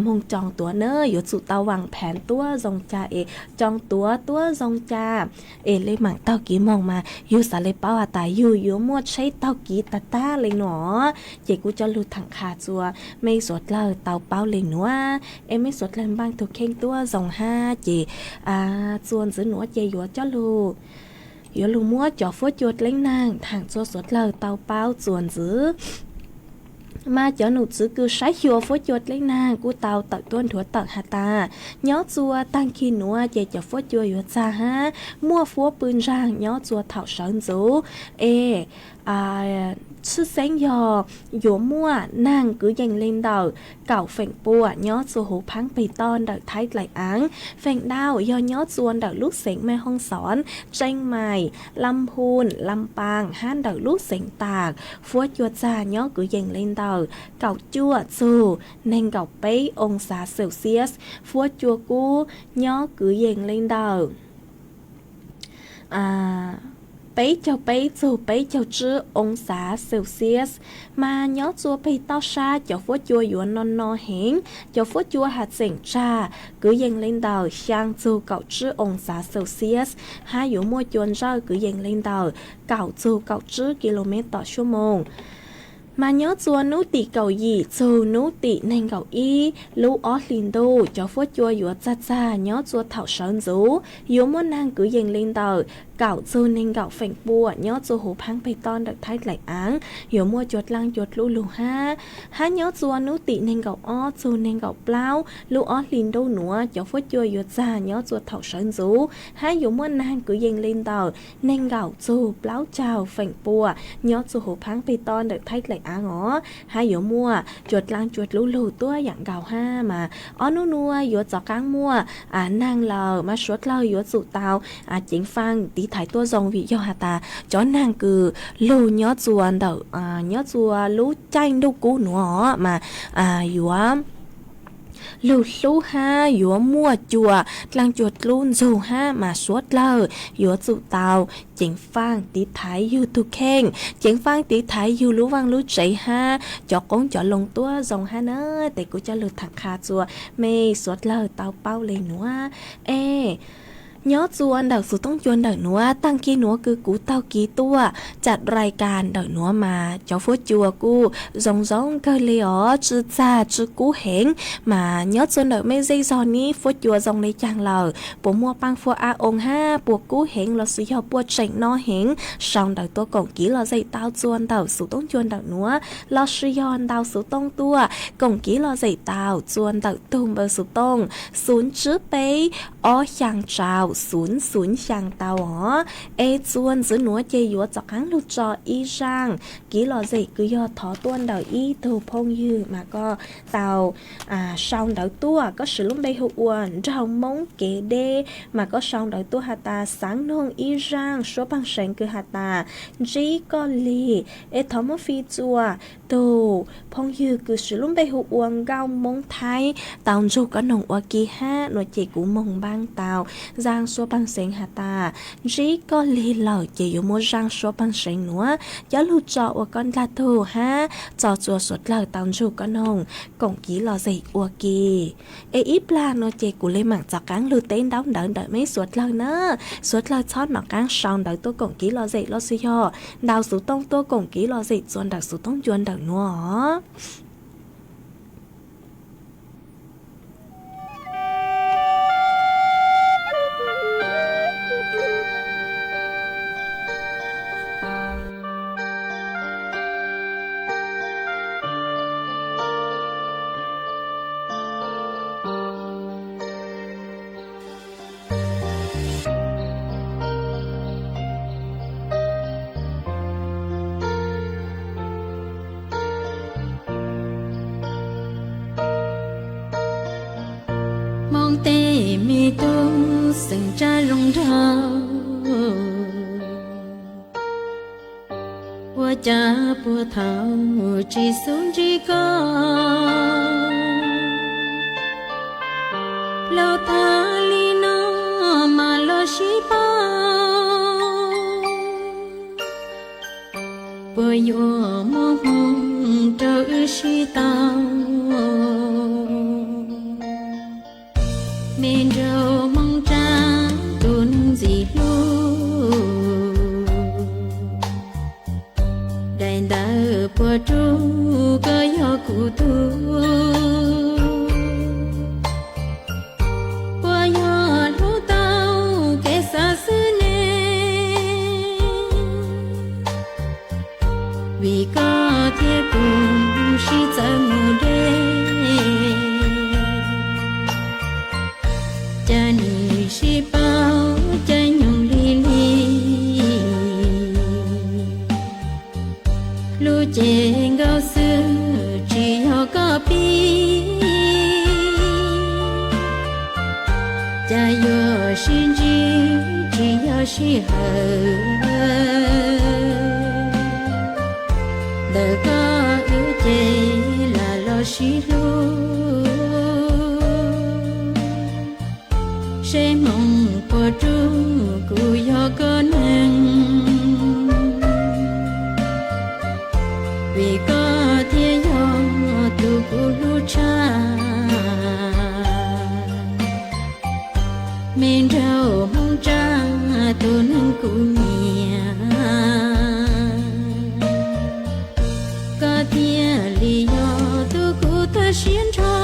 มงจองตัวเนอหยัวจุดเต้าวางแผนตัวจงจ่าจองตัวจงจ่าเลยมั่งเต้ากี้มองมาอยู่สาเลยเป้าตายอยู่มั่วใช้เต้ากี้ตาเลยหนอเจกูจะรู้ถังขาจัวไม่สดเลยเต้าเป้าเลยหนัวไม่สดเลยบ้างถูกเข่งตัวจง5เจส่วนซื้อหนัวเจหยัวจะรู้有路摸脚佛脚领囊，躺着说了刀包转子。mà cho nụ chữ cứ sai hiểu phốt chuột lên nàng cú tàu tự tuân thua tự hà ta nhớ chùa tăng khi nữa về cho phốt chùa yếu cha ha mua phốt bươn rang nhớ chùa thảo sơn dấu sư sáng giờ dỗ mua nàng cứ dành lên đầu cậu phèn bùa nhớ chùa hủ phán bì ton đợi thái lại án phèn đau do nhớ chùa đợi lúc sáng mê hông són tranh mài lâm hùn lâm bang hán đợi lúc sáng tạc phốt chùa cha nhớ cứ dành lên đầu cậu chua chù nên cậu bấy ông xã Celsius phốt chùa cú nhớ cứ dành lên đầu bấy cho chữ ông xã Celsius mà nhớ chua bấy tao xa cho phốt chua dùa non hến cho phốt chua hạt sỉnh trà cứ dành lên đầu sang chua cậu chữ ông xã Celsius hai dụ mua chuồn ra cứ dành lên đầu cậu chữ kmต่อชั่วโมงmà nhớ chua nú tị cầu gì chù nú tị nên cầu y lú ó linh đô cho phốt chua dùa cha nhớ chua thảo sơn rú dùa muốn nàng cứ dành lên đầu cậu chù nên cậu phèn bùa nhớ chua hủ phán bày ton được thái lại án dùa mua chuột lăng chuột lú ha nhớ chua nú tị nên cậu ó chù nên cậu plau lú ó linh đô nữa cho phốt chua dùa cha nhớ chua thảo sơn rú dùa muốn nàng cứ dành lên đầu nên cậu chù plau chào phèn bùa nhớ chua hủ phán bày ton được thái lại ngõ hai dỗ mua chuột lang chuột lúตัวอย่างเก่าห้ามานัวหยดจอก้างมั่วนางเรามาชดเราหยดสุเตาจิงฟังตีถ่ายตัวทรงวิยอหาตาจอนางคือลูย้อจวนเดย้อจัวลูใจลูกูหนัวมาอยู่ lưu lú ha yúa mua chùa lang chuột luôn dù ha mà suốt lờ yúa dụ tàu chính phang tí thái yu tu khen chính phang tí thái yu lú vang lú chạy ha cho con cho lồng tua dòng ha nơ để cô cho lượt thằng kha chùa mê suốt lờ tàu bao lên nữa ê nhớ chuan đảoสูต้องชวนđảoนัวตั้งกี้นัวคือกูเต้ากี้ตัวจัดรายการđảoนัวมาเจ้าฟัวจัวกูgiống cơ li ó chữ cha chữ cú hẹn mà nhớ chuan đảo mấy giây giò níฟัวจัวdòng lấy chàng lờ bộ mua băngฟัวa ông ha bộ cú hẹn là sử dụng bộ chạy no hẹn xong đảo tua cổng ký là dây tao chuan đảoสูต้องชวนđảoนัวlà sử dụng đảoสูต้องtua cổng ký là dây tao chuan đảo tùm bờสูต้องศูนย์chữ bé ó chàng tràoศูนย์chàng tàu ó ê chuan giữ núa chê yúa chọc háng lụt trò y rang ký lò dậy cứ do thó tuôn đảo y thù phong dư mà có tàu song đảo tua có sử lúc đây hụt uẩn rau móng kế đê mà có song đảo tua hà ta sáng nông y rang số bằng sành cứ hà ta dí có lì ê thó mó phi chua tù phong dư cứ sử lúc đây hụt uẩn gao móng thái tàu dù có nồng oa kỳ ha nội chỉ cú mông bang tàu giang số bằng sành hà ta dí có lì lờ chỉ dụ mua giang số bằng sành nữa giáo lụt trọ oa con la thù ha trò chùa suốt lờ tàu dù có nồng cổng ký lò dậy oa kỳ ê ít là nội chỉ cú lên mạng chọc cáng lưu tên đóng đợi mấy suốt lờ nữa suốt lờ chót nó cáng sòng đợi tôi cổng ký lò dậy lo suy ho đào số tông tôi cổng ký lò dậy chuan đào số tông chuan đào nữa mong tê mi tu sừng cha rong rao bùa cha bùa thảo chỉ xuống chỉ có lâu tha li nó mà lo shi bao bùa yo mong mong trở shi tao mình râu mong trắng tuôn gì lu đành đã bùa tru có gió cụ tu bùa gió lu tao kẻ xa xứ nè vì có thiết cùng shi giờ mù đê cha ni shi bao cha nhung li li lu chèn gao sư chỉ ho có pi cha yo shin ji chỉ yo shi hờ đời có ưu chê là lo shi lu sẽ mong qua tru cụ yo có năng vì có thiên yo tu cụ lu cha mình rau mong cha tu nâng cụ nhà có thiên lý yo tu cụ ta xiên cho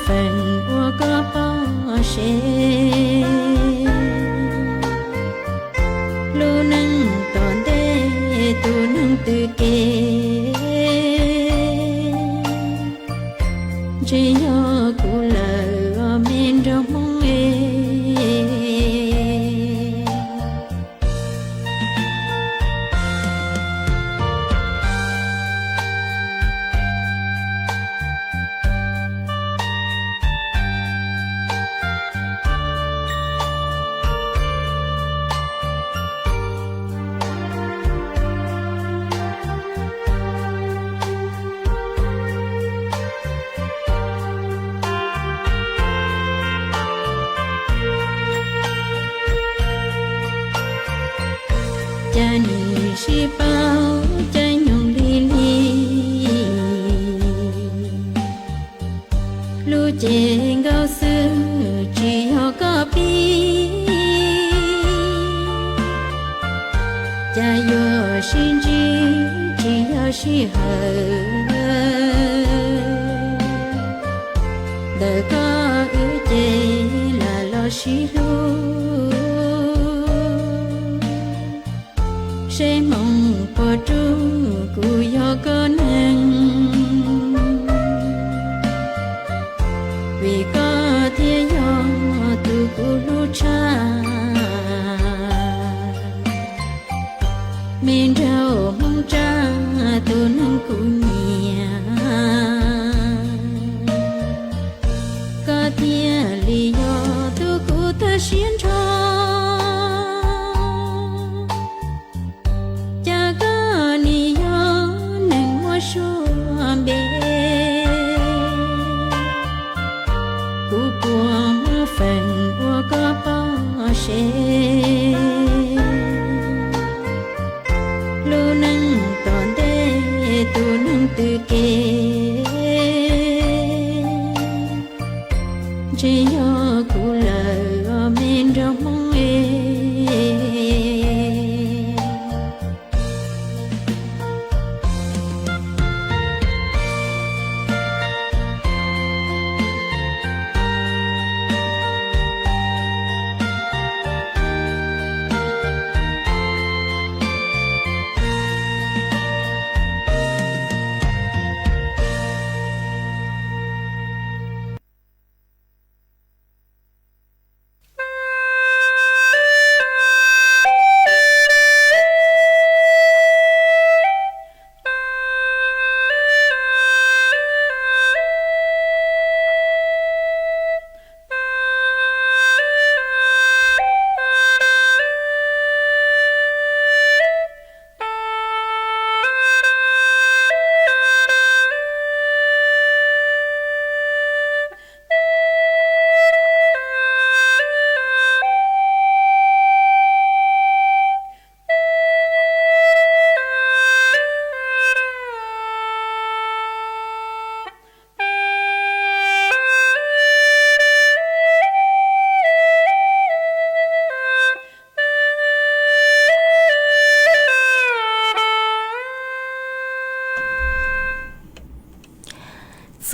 phần của có bao xe lu nâng toàn đê tu nâng cha nữ si bao cha nhung li li lu chèn gao sư chỉ họ có bi cha yo xin chỉ yo si hờ đời có ư chê là lo si lu sẽ mong bỏ tru cụ yo có năng vì có thiên yo tu cụ lu cha mình rau mong cha tu nâng cụ nhà có thiên lý do tu cụ ta xiên cho cha có lý do nâng mua số bê cụ của phần của có bao xe lu nâng toàn đê tu nâng từ kê chỉ do cụ lỡ men trong mong ê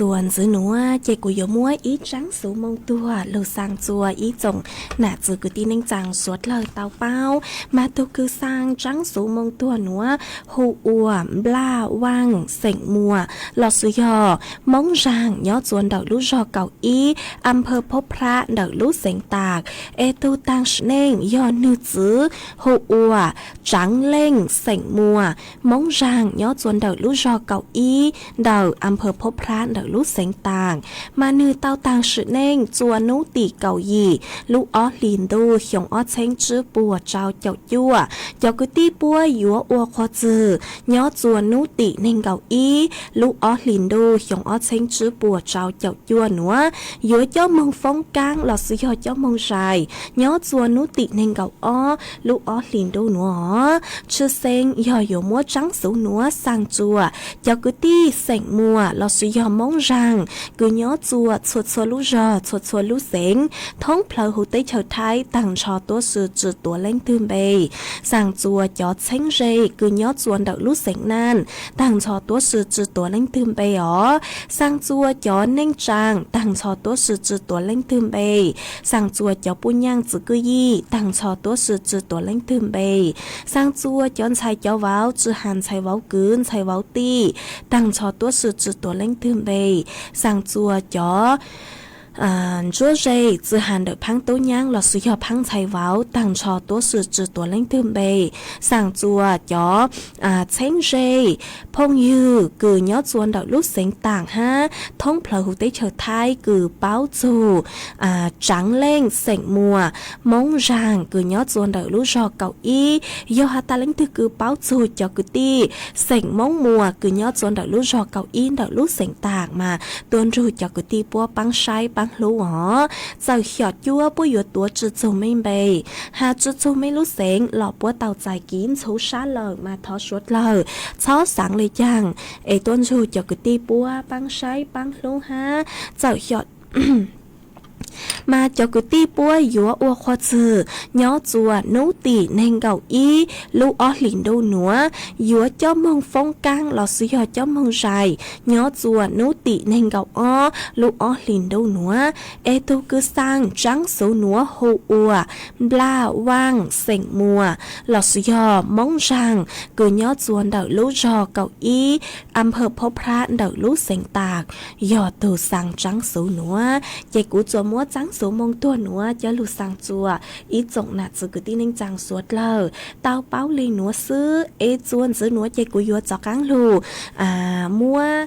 ส่วนซื้อหนัวเจกุยมัวอีจังสูมงตัวโลสังจัวอีจงหน้าจือกุตีนิ่งจังสวดเลยเตาเป้ามาตุคือสร้างจังสูมงตัวหนัวหูอัวบลาว่างเส็งมัวหลอดสุยอมงจางยอดจวนดอกลูกจอเก่าอีอำเภอพบพระดอกลูกเส็งตากเอตูตังชเน่งยอนือจื้อหูอัวจังเล่งเส็งมัวมงจางยอดจวนดอกลูกจอเก่าอีดอกอำเภอพบพระดอกลูกเส็งต่างมานือเต้าต่างสือเน่งจวนนุตีเก่ายีลูกออลินดูหยงออเช้งจื้อปัวเจ้าเจ้ายั่วเจ้ากุตีปัวยัวอัวคอจือยอจวนนุตีเน่งเก่าอีลูกออลินดูหยงออเช้งจื้อปัวเจ้าเจ้ายั่วหนัวยัวเจ้ามงฟงกลางหลอดสุยอเจ้ามงชายยอจวนนุตีเน่งเก่าอ้อลูกออลินดูหนัวชื่อเซ็งย่ออยู่มัวจังสูหนัวสังจัวเจ้ากุตีเส็งมัวหลอดสุยอมงรังกูย้อจัวชดชวลูจอชดชวลูเสงท้องเพลาหูเตยเฉาไทยต่างชอตัวสื่อจืดตัวเล่งตื่นเบยสั่งจัวจอดเช้งเรกูย้อจวนดอกลูเสงนั่นต่างชอตัวสื่อจืดตัวเล่งตื่นเบยอ๋อสั่งจัวจอเน่งจางต่างชอตัวสื่อจืดตัวเล่งตื่นเบยสั่งจัวจอปุญญังจือกุยี่ต่างชอตัวสื่อจืดตัวเล่งตื่นเบยสั่งจัวจอนชายเจ้าว้าวจือหันชายว้าวกืนชายว้าวตีต่างชอตัวสื่อจืดตัวเล่งตื่นเบยสั่งจัวจ๋อจัวเจจือหันเดพังตู้ย่างหลอดสุยอพังไชว้าวต่างชอตัวสื่อจือตัวเล่งตื่นเบยสั่งจัวจ๋อเช้งเจพงยือกือยอดจวนดอกลูกเสียงต่างฮะท้องเพลาหูเตยเฉยไทยกือเป้าจูจังเล่งเสียงมัวมงจางกือยอดจวนดอกลูกจอเก่าอียอฮัตตาเล่งตือกือเป้าจูจอกุตีเสียงมงมัวกือยอดจวนดอกลูกจอเก่าอีดอกลูกเสียงต่างมาตัวรูจอกุตีปัวปังใช้ปั ปังรู้หรอเจ้าหยอดยั่วปุ้ยหยดตัวจืดจูไม่เบยหาจืดจูไม่รู้เสียงหลอกปัวเต่าใจกินชูชาเลยมาทอชดเลยช้อสังเลยยังไอต้นชูจะกตีปัวปังใช้ปังรู้ฮะเจ้าหยอด mà cho cứ ti bua dúa ua khoa chữ nhó chùa nấu tỉ nên gạo y lũ ó lìn đâu nữa dúa cho mông phong cang lò suy hò cho mông dài nhó chùa nấu tỉ nên gạo ó lũ ó lìn đâu nữa ê tu cứ sang trắng số nữa hồ ua bla wang sỉnh mùa lò suy hò mong rằng cứ nhó chùa đợi lũ rò gạo y âm hợp phó pra đợi lũ sỉnh tạc dò từ sang trắng số nữa chạy cú chùa múa trắng số mong tua nữa cho lù sang chùa ý trọng nạt sự cứ tin anh chàng suốt lờ tao báo lên nữa sư ê chuôn giữ nữa chạy cú vừa cho cáng lù mua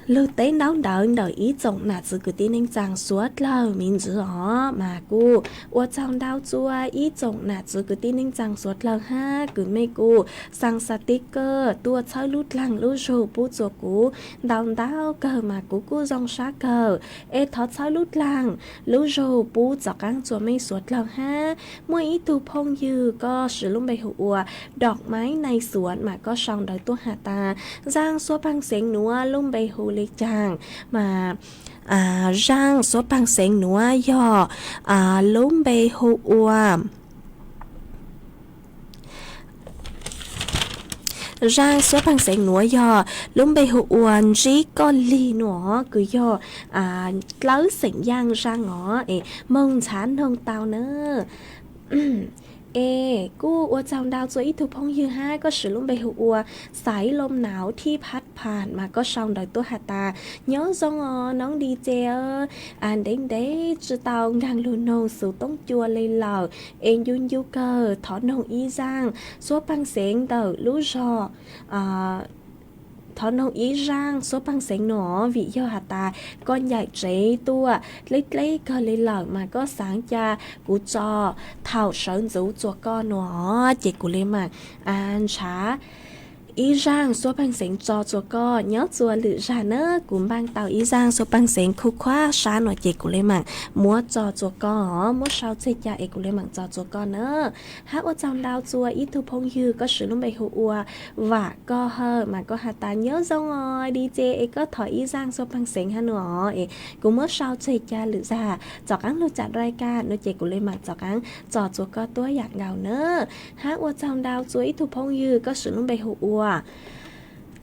lưu tế nấu đợi ý trọng nạt sự cứ tin anh chàng suốt lờ mình giữ họ mà cô ua trong đau chua ý trọng nạt sự cứ tin anh chàng suốt lờ ha cứ mê cô sang sticker tua chơi lút lăng lút rù bút chùa cú đau cờ mà cú dòng sát cờ ê thọ chơi lút lăng lút rù bút cho cáng chùa mê suốt lờ ha mỗi ý tu phong dư có sử lung bày hùa đọt máy này suốt mà có sòng đời tua hạ ta giang số băng xén núa lung bày hù lê chàng mà rang số băng xén núa dò lung bày hùa rang số băng xén núa dò lung bày hùa rí con ly nữa cứ dò lấy xén giang ra ngõ mông chán hơn tao nữa êกูอัวจางดาวตัวอีถูกพงยือห้าก็สือลุ่มไปหัวสายลมหนาวที่พัดผ่านมาก็ช่องดอยตัวหาตาnhớ zongน้องดีเจđến đấy chứ tao đang luôn nô sự tống chua lên lờ em yun yu cơ thọ nông y giang số băng xén tờ lú rò thọ nông ý rang số băng xén nọ vì do hạt ta con dạy trẻ tua lấy cơ lấy lợn mà có sáng cha của cho thảo sơn giữ cho con nọ chị của lên mà ăn trả ý rang số băng xén cho con nhớ chùa lự ra nữa cũng băng tàu ý rang số băng xén khu khóa sáng nọ chị của lên mà múa cho con múa sao chơi cha của lên mạng cho con nữa hát ở trong đào chùa ý thu phong dư có sự lúc bày hùa và có hơ mà có hạt ta nhớ giống rồi đi chơi có thổi ý rang số băng xén ha nữa cũng múa sao chơi cha lự ra cho cắn lưu chặt rai ca nó chị của lên mạng cho cắn cho con tôi giặt gạo nữa hát ở trong đào chùa ý thu phong dư có sự lúc bày hùa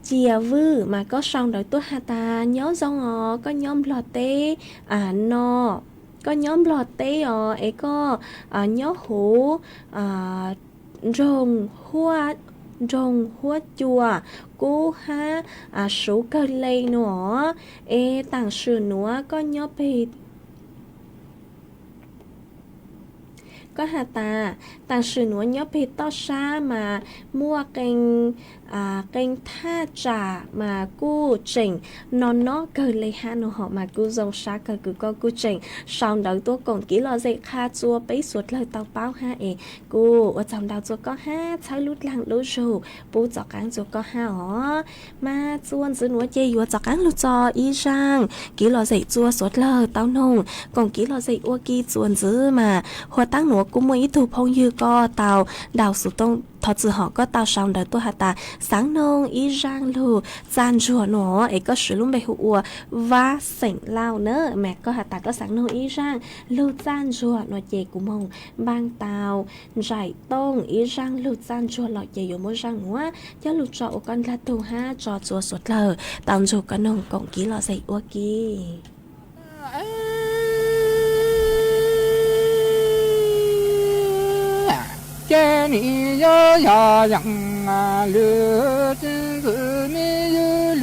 chia vư mà có song đời tôi hà ta nhớ rong có nhóm lò tê no có nhóm lò tê ấy có nhớ hủ rồng hoa chùa cô ha số cơ lây nữa tàng sử nữa có nhớ bị có hà ta tàng sử nữa nhớ bị to xa mà mua kênh tha trả mà cô chỉnh nó cờ lấy ha nó họ mà cô dòng xa cờ cứ con cô chỉnh sau đó tôi còn kỹ lo dạy kha chua bấy suốt lời tao báo ha cô ở trong đầu tôi có ha chơi lút lăng lút rù bố cho cán tôi có ha hả mà chuan giữ núa chê vừa cho cán lút cho ý rằng kỹ lo dạy chua suốt lời tao nông còn kỹ lo dạy ô kỳ chuan giữ mà hoa tăng núa cũng mấy thủ phong như co tàu đào sụt tông thật sự họ có tao xong đời tôi hạt ta sáng nông ý rang lù gian rùa nó ấy có sử lúc bày hùa và sảnh lao nữa mẹ có hạt ta có sáng nông ý rang lù gian rùa nó chè của mông bang tàu giải tông ý rang lù gian rùa lọ chè yếu môi rang nữa cho lù trọ con là tù ha trò chùa suốt lờ tao dù con nông cộng ký lọ dậy ua kì chê ni yo ya yang lư chân tự mi yu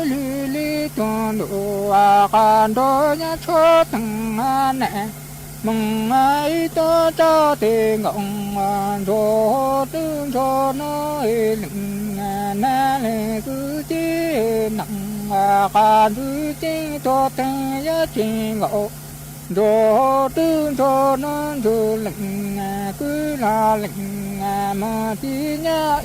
lư li tuan du a kan do nya cho tang nè mong ai to cho te ngong do tương cho nó lưng na le cứ chi nặng kan du chi to te ya chi ngộ đồ tương cho nó đồ lạnh cứ là lạnh mà tí nhá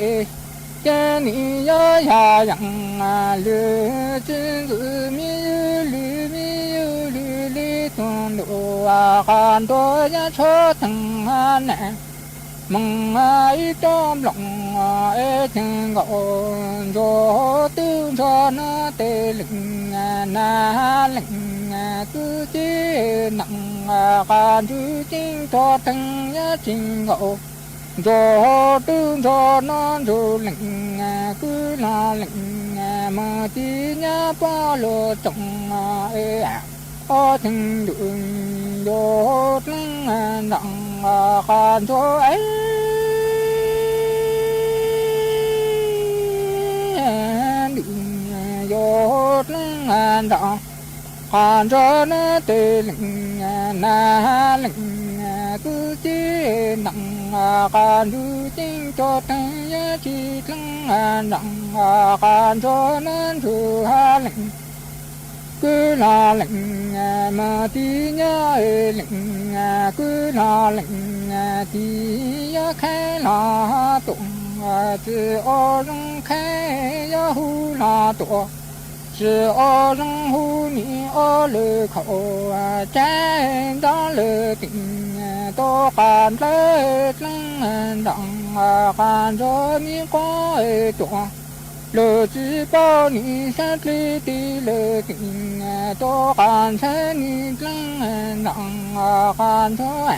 cái ni ya ya yang lư chân tự mi lư tuần độ can đôi nhá cho thằng nè mong ai trong lòng ai thằng gạo cho tư cho nó tê lưng na lưng cứ chỉ nặng can chữ chính cho thằng nhá chính gạo cho tư cho nó cho lưng cứ là lưng mà chỉ nhá bao lô trong ở thằng đường vô lưng nặng can cho ấy đường vô lưng nặng can cho nó tê lưng na lưng cứ chỉ nặng can chữ chính cho thằng nhá chỉ lưng nặng can cho nó cho ha lưng cứ là lệnh mà tí nhớ lệnh cứ là lệnh tí nhớ khai là tụng chỉ ở trong khai nhớ hu là tụng chỉ ở trong hu ni ở lư khẩu trái đó lư tình to can lê lăng đặng can cho mi có tụng lỡ chỉ bao ni sát lê đi lỡ tình to can thế ni lăng nặng can cho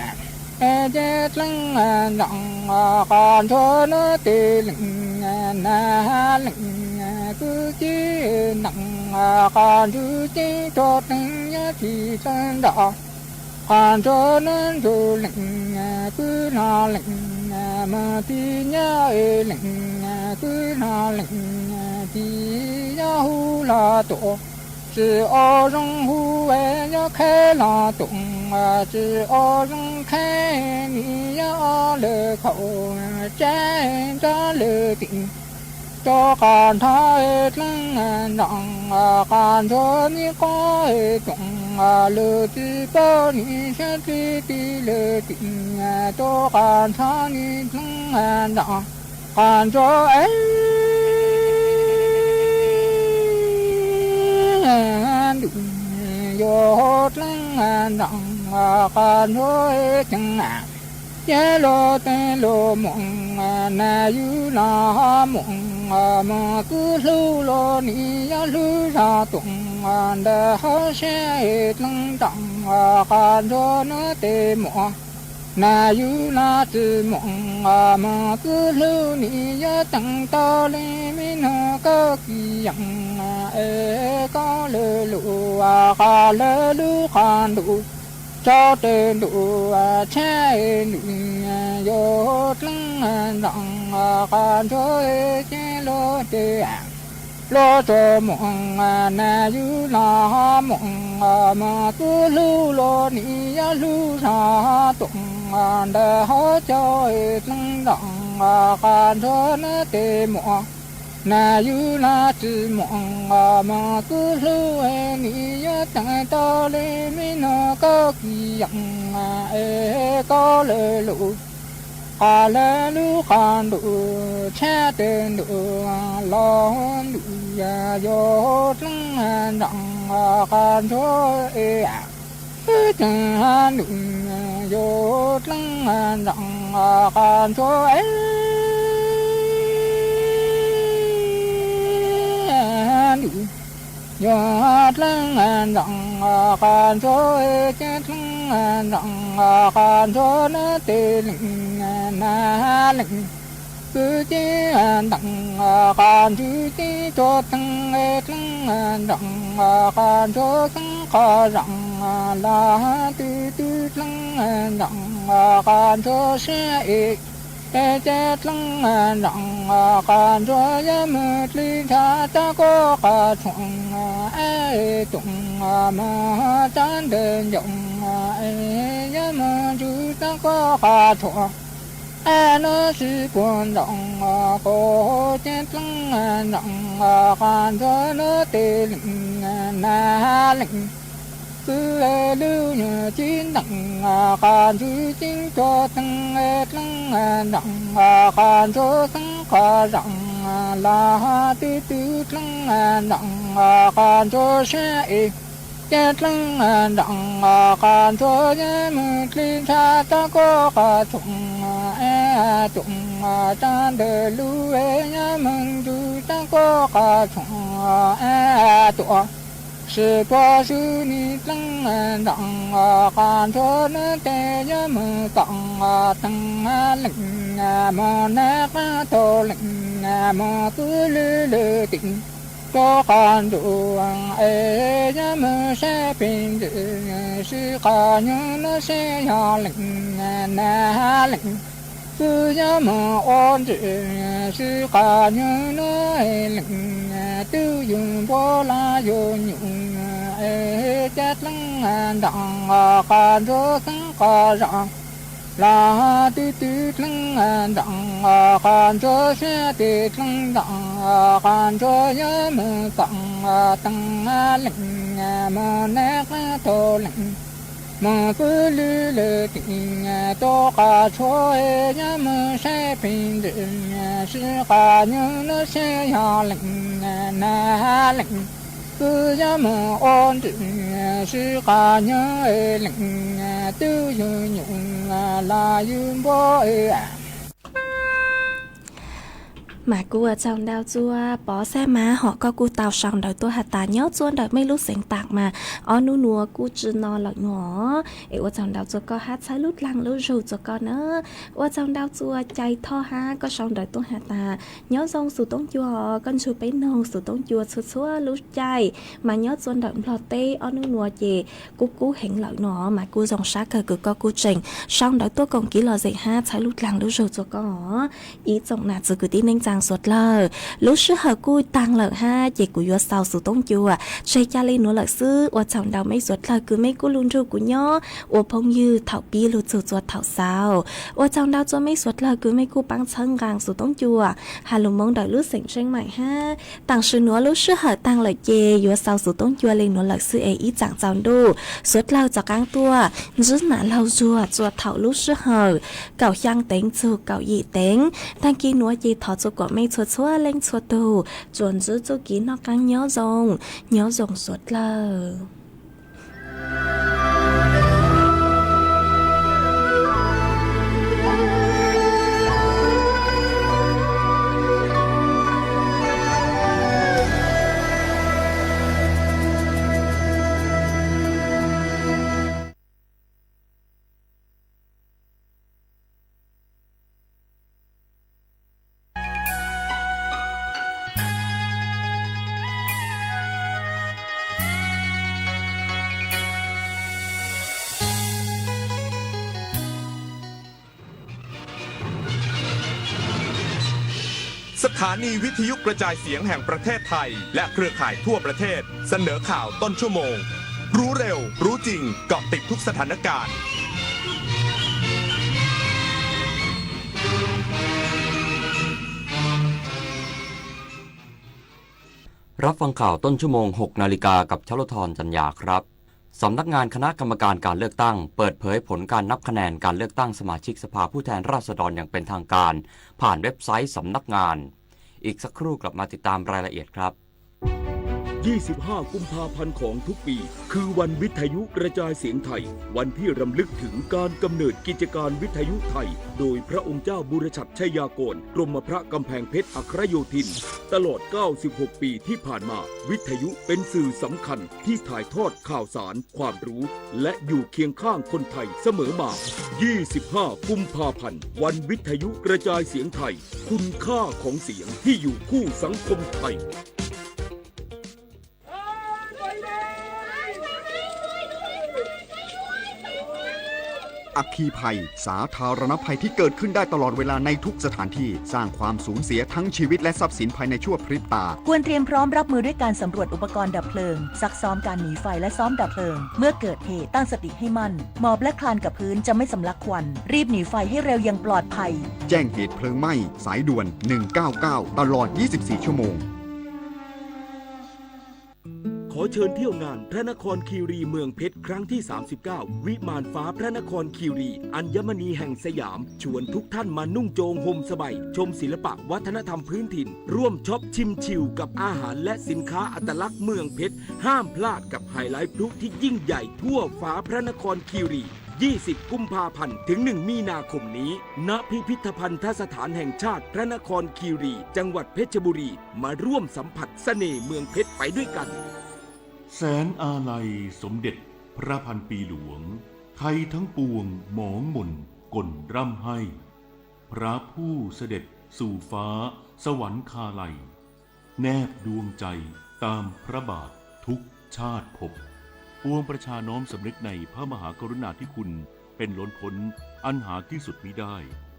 chết lăng nặng can cho nó tê lưng na lưng cứ chỉ nặng can chữ chỉ cho từng nhớ chỉ chân đỏ can cho nó cho lưng cứ là lưng mà tí nhớ lưng cứ là lưng tí nhớ hu là tổ chỉ ở trong hu nhớ khai là tụng chỉ ở trong khai nhớ lệ khẩu trái ra lệ tình cho can thái lưng nặng can cho mi có tụng lệ chỉ bao ni sát đi lệ tình cho can thái ni lưng nặng can cho ấy vô lưng nặng can cho chẳng nhớ lo tên lo mộng na yu na mộng mà cứ lưu lo ni ya lưu ra tụng để họ sẽ lưng đặng can cho nó tê mộng na yu na chỉ mộng mà cứ lưu ni ya tăng to lên mi nó có kỳ yang có lơ lụ ca lơ lụ can đủ cho tên đủ che đủ vô lưng nặng can cho che lo tê lo cho mộng na yu na mộng mà cứ lưu lo ni ya lưu ra tụng để họ cho lưng nặng can cho nó tê mộng na yu na chỉ mộng mà cứ lưu ni ya tăng to lên mi nó có kỳ yang có lệ lụ ca lệ lụ can đủ che tên đủ lo đủ vô lưng nặng can cho chẳng đủ vô lưng nặng can cho yo lưng nặng can cho chết lưng nặng can cho nó tê lưng na lưng cứ chỉ nặng can chữ chỉ cho thằng lưng nặng can cho thằng khó rặng là tư lưng nặng can cho sẽ chết lưng nặng can cho ya mơ ly cha ta có cả chuộng tụng mà chán đơn giọng ya mơ chú ta có cả chuộng nó chỉ quan trọng có chết lưng nặng can cho nó tê lưng na lưng cứ lưu nhờ chín nặng can chữ chính cho thằng lưng nặng can cho thằng khó rộng là tư lưng nặng can cho sẽ chết lưng đặng can cho nhé mừng linh cha ta có cả thùng trùng chan đời lưu nhé mừng du ta có cả thùng tụa sự qua sự ni lưng đặng can cho nó tê nhé mừng tặng tăng lưng mà nát to lưng mà cứ lư lư tình có con đường ấy nhớ mơ sẽ bình định sự cả nhớ nó sẽ nhỏ lạnh na lạnh cứ nhớ mơ ôn chuyện sự cả nhớ nó lạnh tư dùng vô la vô nhung ấy chết lăng đặng cả rốt cả rạng là tư tư lăng đặng can cho sẽ tư lăng đặng can cho nhớ mơ tặng tăng lạnh mơ nát to lạnh mơ cứ lư lư tình to cả cho nhớ mơ sẽ bình định sự cả nhớ nó sẽ nhỏ lạnh na lạnh cứ nhớ mơ ôn chuyện sự cả nhớ lạnh tư dư nhung là dư bố mà cô ở trong đào chua bỏ xe má họ có cô tàu sòng đời tôi hạt tà nhớ chuôn đời mấy lúc sáng tạc mà ở nu nùa cô chưa no lợi nhỏ ở trong đào chua có hát sai lút lăng lút rượu cho con nữa ở trong đào chua chạy tho ha có sòng đời tôi hạt tà nhớ dòng sủ tông chua con chua bé nông sủ tông chua sủ xua lút chạy mà nhớ chuôn đời lọt tê ở nu nùa gì cô hẹn lợi nhỏ mà cô dòng sát cờ cứ có cô trình sòng đời tôi còn kỹ là gì ha sai lút lăng lút rượu cho con ý trọng nạt rồi cứ tí nên rằng suốt lờ lúc sư hờ cui tăng lợ ha chị của vua sau sự tông chùa xây cha lên nó lợi sư và chồng đầu mấy suốt lờ cứ mấy cô luôn ru của nhó và phong như thảo pi luôn sự chuột thảo sao và chồng đầu cho mấy suốt lờ cứ mấy cô băng chân gang sự tông chùa hà lùng mong đợi lúc sỉnh sinh mày ha tăng sư nó lúc sư hờ tăng lợi chê vua sau sự tông chùa lên nó lợi sư ấy ý chẳng chồng đu suốt lờ cho căng tua rất nã lâu chùa chuột thảo lúc sư hờ cậu giang tính chùa cậu dị tính tăng kia nó gì thọ cho của mấy chuột xóa lên chuột tù chuẩn giữ cho kỹ nó càng nhớ rồng suốt lờสถานีวิทยุกระจายเสียงแห่งประเทศไทยและเครือข่ายทั่วประเทศเสนอข่าวต้นชั่วโมงรู้เร็วรู้จริงเกาะติดทุกสถานการณ์รับฟังข่าวต้นชั่วโมง 6 นาฬิกากับชลธรจัญญาครับสำนักงานคณะกรรมการการเลือกตั้งเปิดเผยผลการนับคะแนนการเลือกตั้งสมาชิกสภาผู้แทนราษฎรอย่างเป็นทางการผ่านเว็บไซต์สำนักงานอีกสักครู่กลับมาติดตามรายละเอียดครับ 25 กุมภาพันธ์ของทุกปีคือวันวิทยุกระจายเสียงไทยวันที่รำลึกถึงการกำเนิดกิจการวิทยุไทยโดยพระองค์เจ้าบุรชัดชัยยากรกรมพระกำแพงเพชรอัครโยธินตลอด 96 ปีที่ผ่านมาวิทยุเป็นสื่อสำคัญที่ถ่ายทอดข่าวสารความรู้และอยู่เคียงข้างคนไทยเสมอมา 25 กุมภาพันธ์วันวิทยุกระจายเสียงไทยคุณค่าของเสียงที่อยู่คู่สังคมไทยอัคคีภัยสาธารณภัยที่เกิดขึ้นได้ตลอดเวลาในทุกสถานที่สร้างความสูญเสียทั้งชีวิตและทรัพย์สินภายในชั่วพริบตาควรเตรียมพร้อมรับมือด้วยการสำรวจอุปกรณ์ดับเพลิงซักซ้อมการหนีไฟและซ้อมดับเพลิงเมื่อเกิดเหตุตั้งสติให้มั่นหมอบและคลานกับพื้นจะไม่สำลักควันรีบหนีไฟให้เร็วอย่างปลอดภัยแจ้งเหตุเพลิงไหม้สายด่วน199ตลอด24ชั่วโมงขอ เชิญเที่ยวงานพระนครคีรีเมืองเพชรครั้งที่ 39 วิมานฟ้าพระนครคีรีอัญมณีแห่งสยามชวนทุกท่านมานุ่งโจงห่มสบายชมศิลปะวัฒนธรรมพื้นถิ่นร่วมช็อปชิมชิลกับอาหารและสินค้าอัตลักษณ์เมืองเพชรห้ามพลาดกับไฮไลท์พลุที่ยิ่งใหญ่ทั่วฟ้าพระนครคีรี20 กุมภาพันธ์ถึง 1 มีนาคมนี้ณพิพิธภัณฑสถานแห่งชาติพระนครคีรีจังหวัดเพชรบุรีมาร่วมสัมผัสเสน่ห์เมืองเพชรไปด้วยกันแสนอาลัยสมเด็จพระพันปีหลวงไทยทั้งปวงหมองหม่นก่นร่ำให้ พระผู้เสด็จสู่ฟ้าสวรรคาลัยแนบดวงใจตามพระบาททุกชาติภพปวงประชาน้อมสำนึกในพระมหากรุณาธิคุณเป็นล้นพ้นอันหาที่สุดมิได้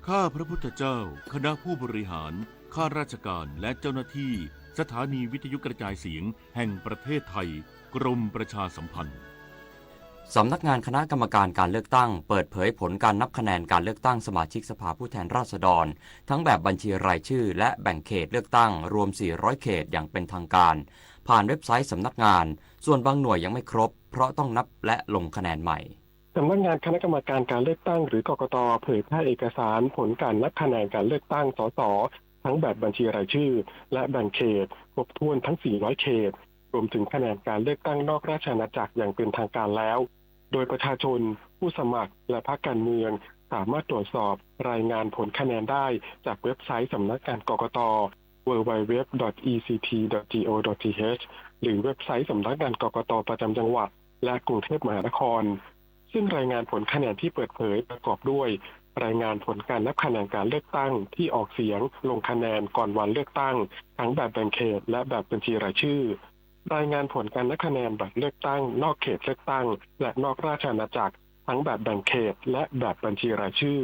ข้าพระพุทธเจ้าคณะผู้บริหารข้าราชการและเจ้าหน้าที่สถานีวิทยุกระจายเสียงแห่งประเทศไทยกรมประชาสัมพันธ์สำนักงานคณะกรรมการการเลือกตั้งเปิดเผยผลการนับคะแนนการเลือกตั้งสมาชิกสภาผู้แทนราษฎรทั้งแบบบัญชีรายชื่อและแบ่งเขตเลือกตั้งรวม 400 เขตอย่างเป็นทางการผ่านเว็บไซต์สำนักงานส่วนบางหน่วยยังไม่ครบเพราะต้องนับและลงคะแนนใหม่สำนักงานคณะกรรมการการเลือกตั้งหรือกกต.เผยแพร่เอกสารผลการนับคะแนนการเลือกตั้งสส.ทั้งแบบบัญชีรายชื่อและแบ่งเขตครบถ้วนทั้ง 400 เขตรวมถึงคะแนนการเลือกตั้งนอกราชอาณาจักรอย่างเป็นทางการแล้วโดยประชาชนผู้สมัครและพรรคการเมืองสามารถตรวจสอบรายงานผลคะแนนได้จากเว็บไซต์สำนักงานกกต. www.ect.go.th หรือเว็บไซต์สำนักงานกกต.ประจำจังหวัดและกรุงเทพมหานครซึ่งรายงานผลคะแนนที่เปิดเผยประกอบด้วยรายงานผลการนับคะแนนการเลือกตั้งที่ออกเสียงลงคะแนนก่อนวันเลือกตั้งทั้งแบบแบ่งเขตและแบบบัญชีรายชื่อรายงานผลการนับคะแนนแบบเลือกตั้งนอกเขตเลือกตั้งและนอกราชอาณาจักรทั้งแบบแบ่งเขตและแบบบัญชีรายชื่อ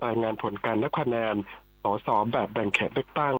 รายงานผลการนับคะแนนสสแบบแบ่งเขตเลือกตั้ง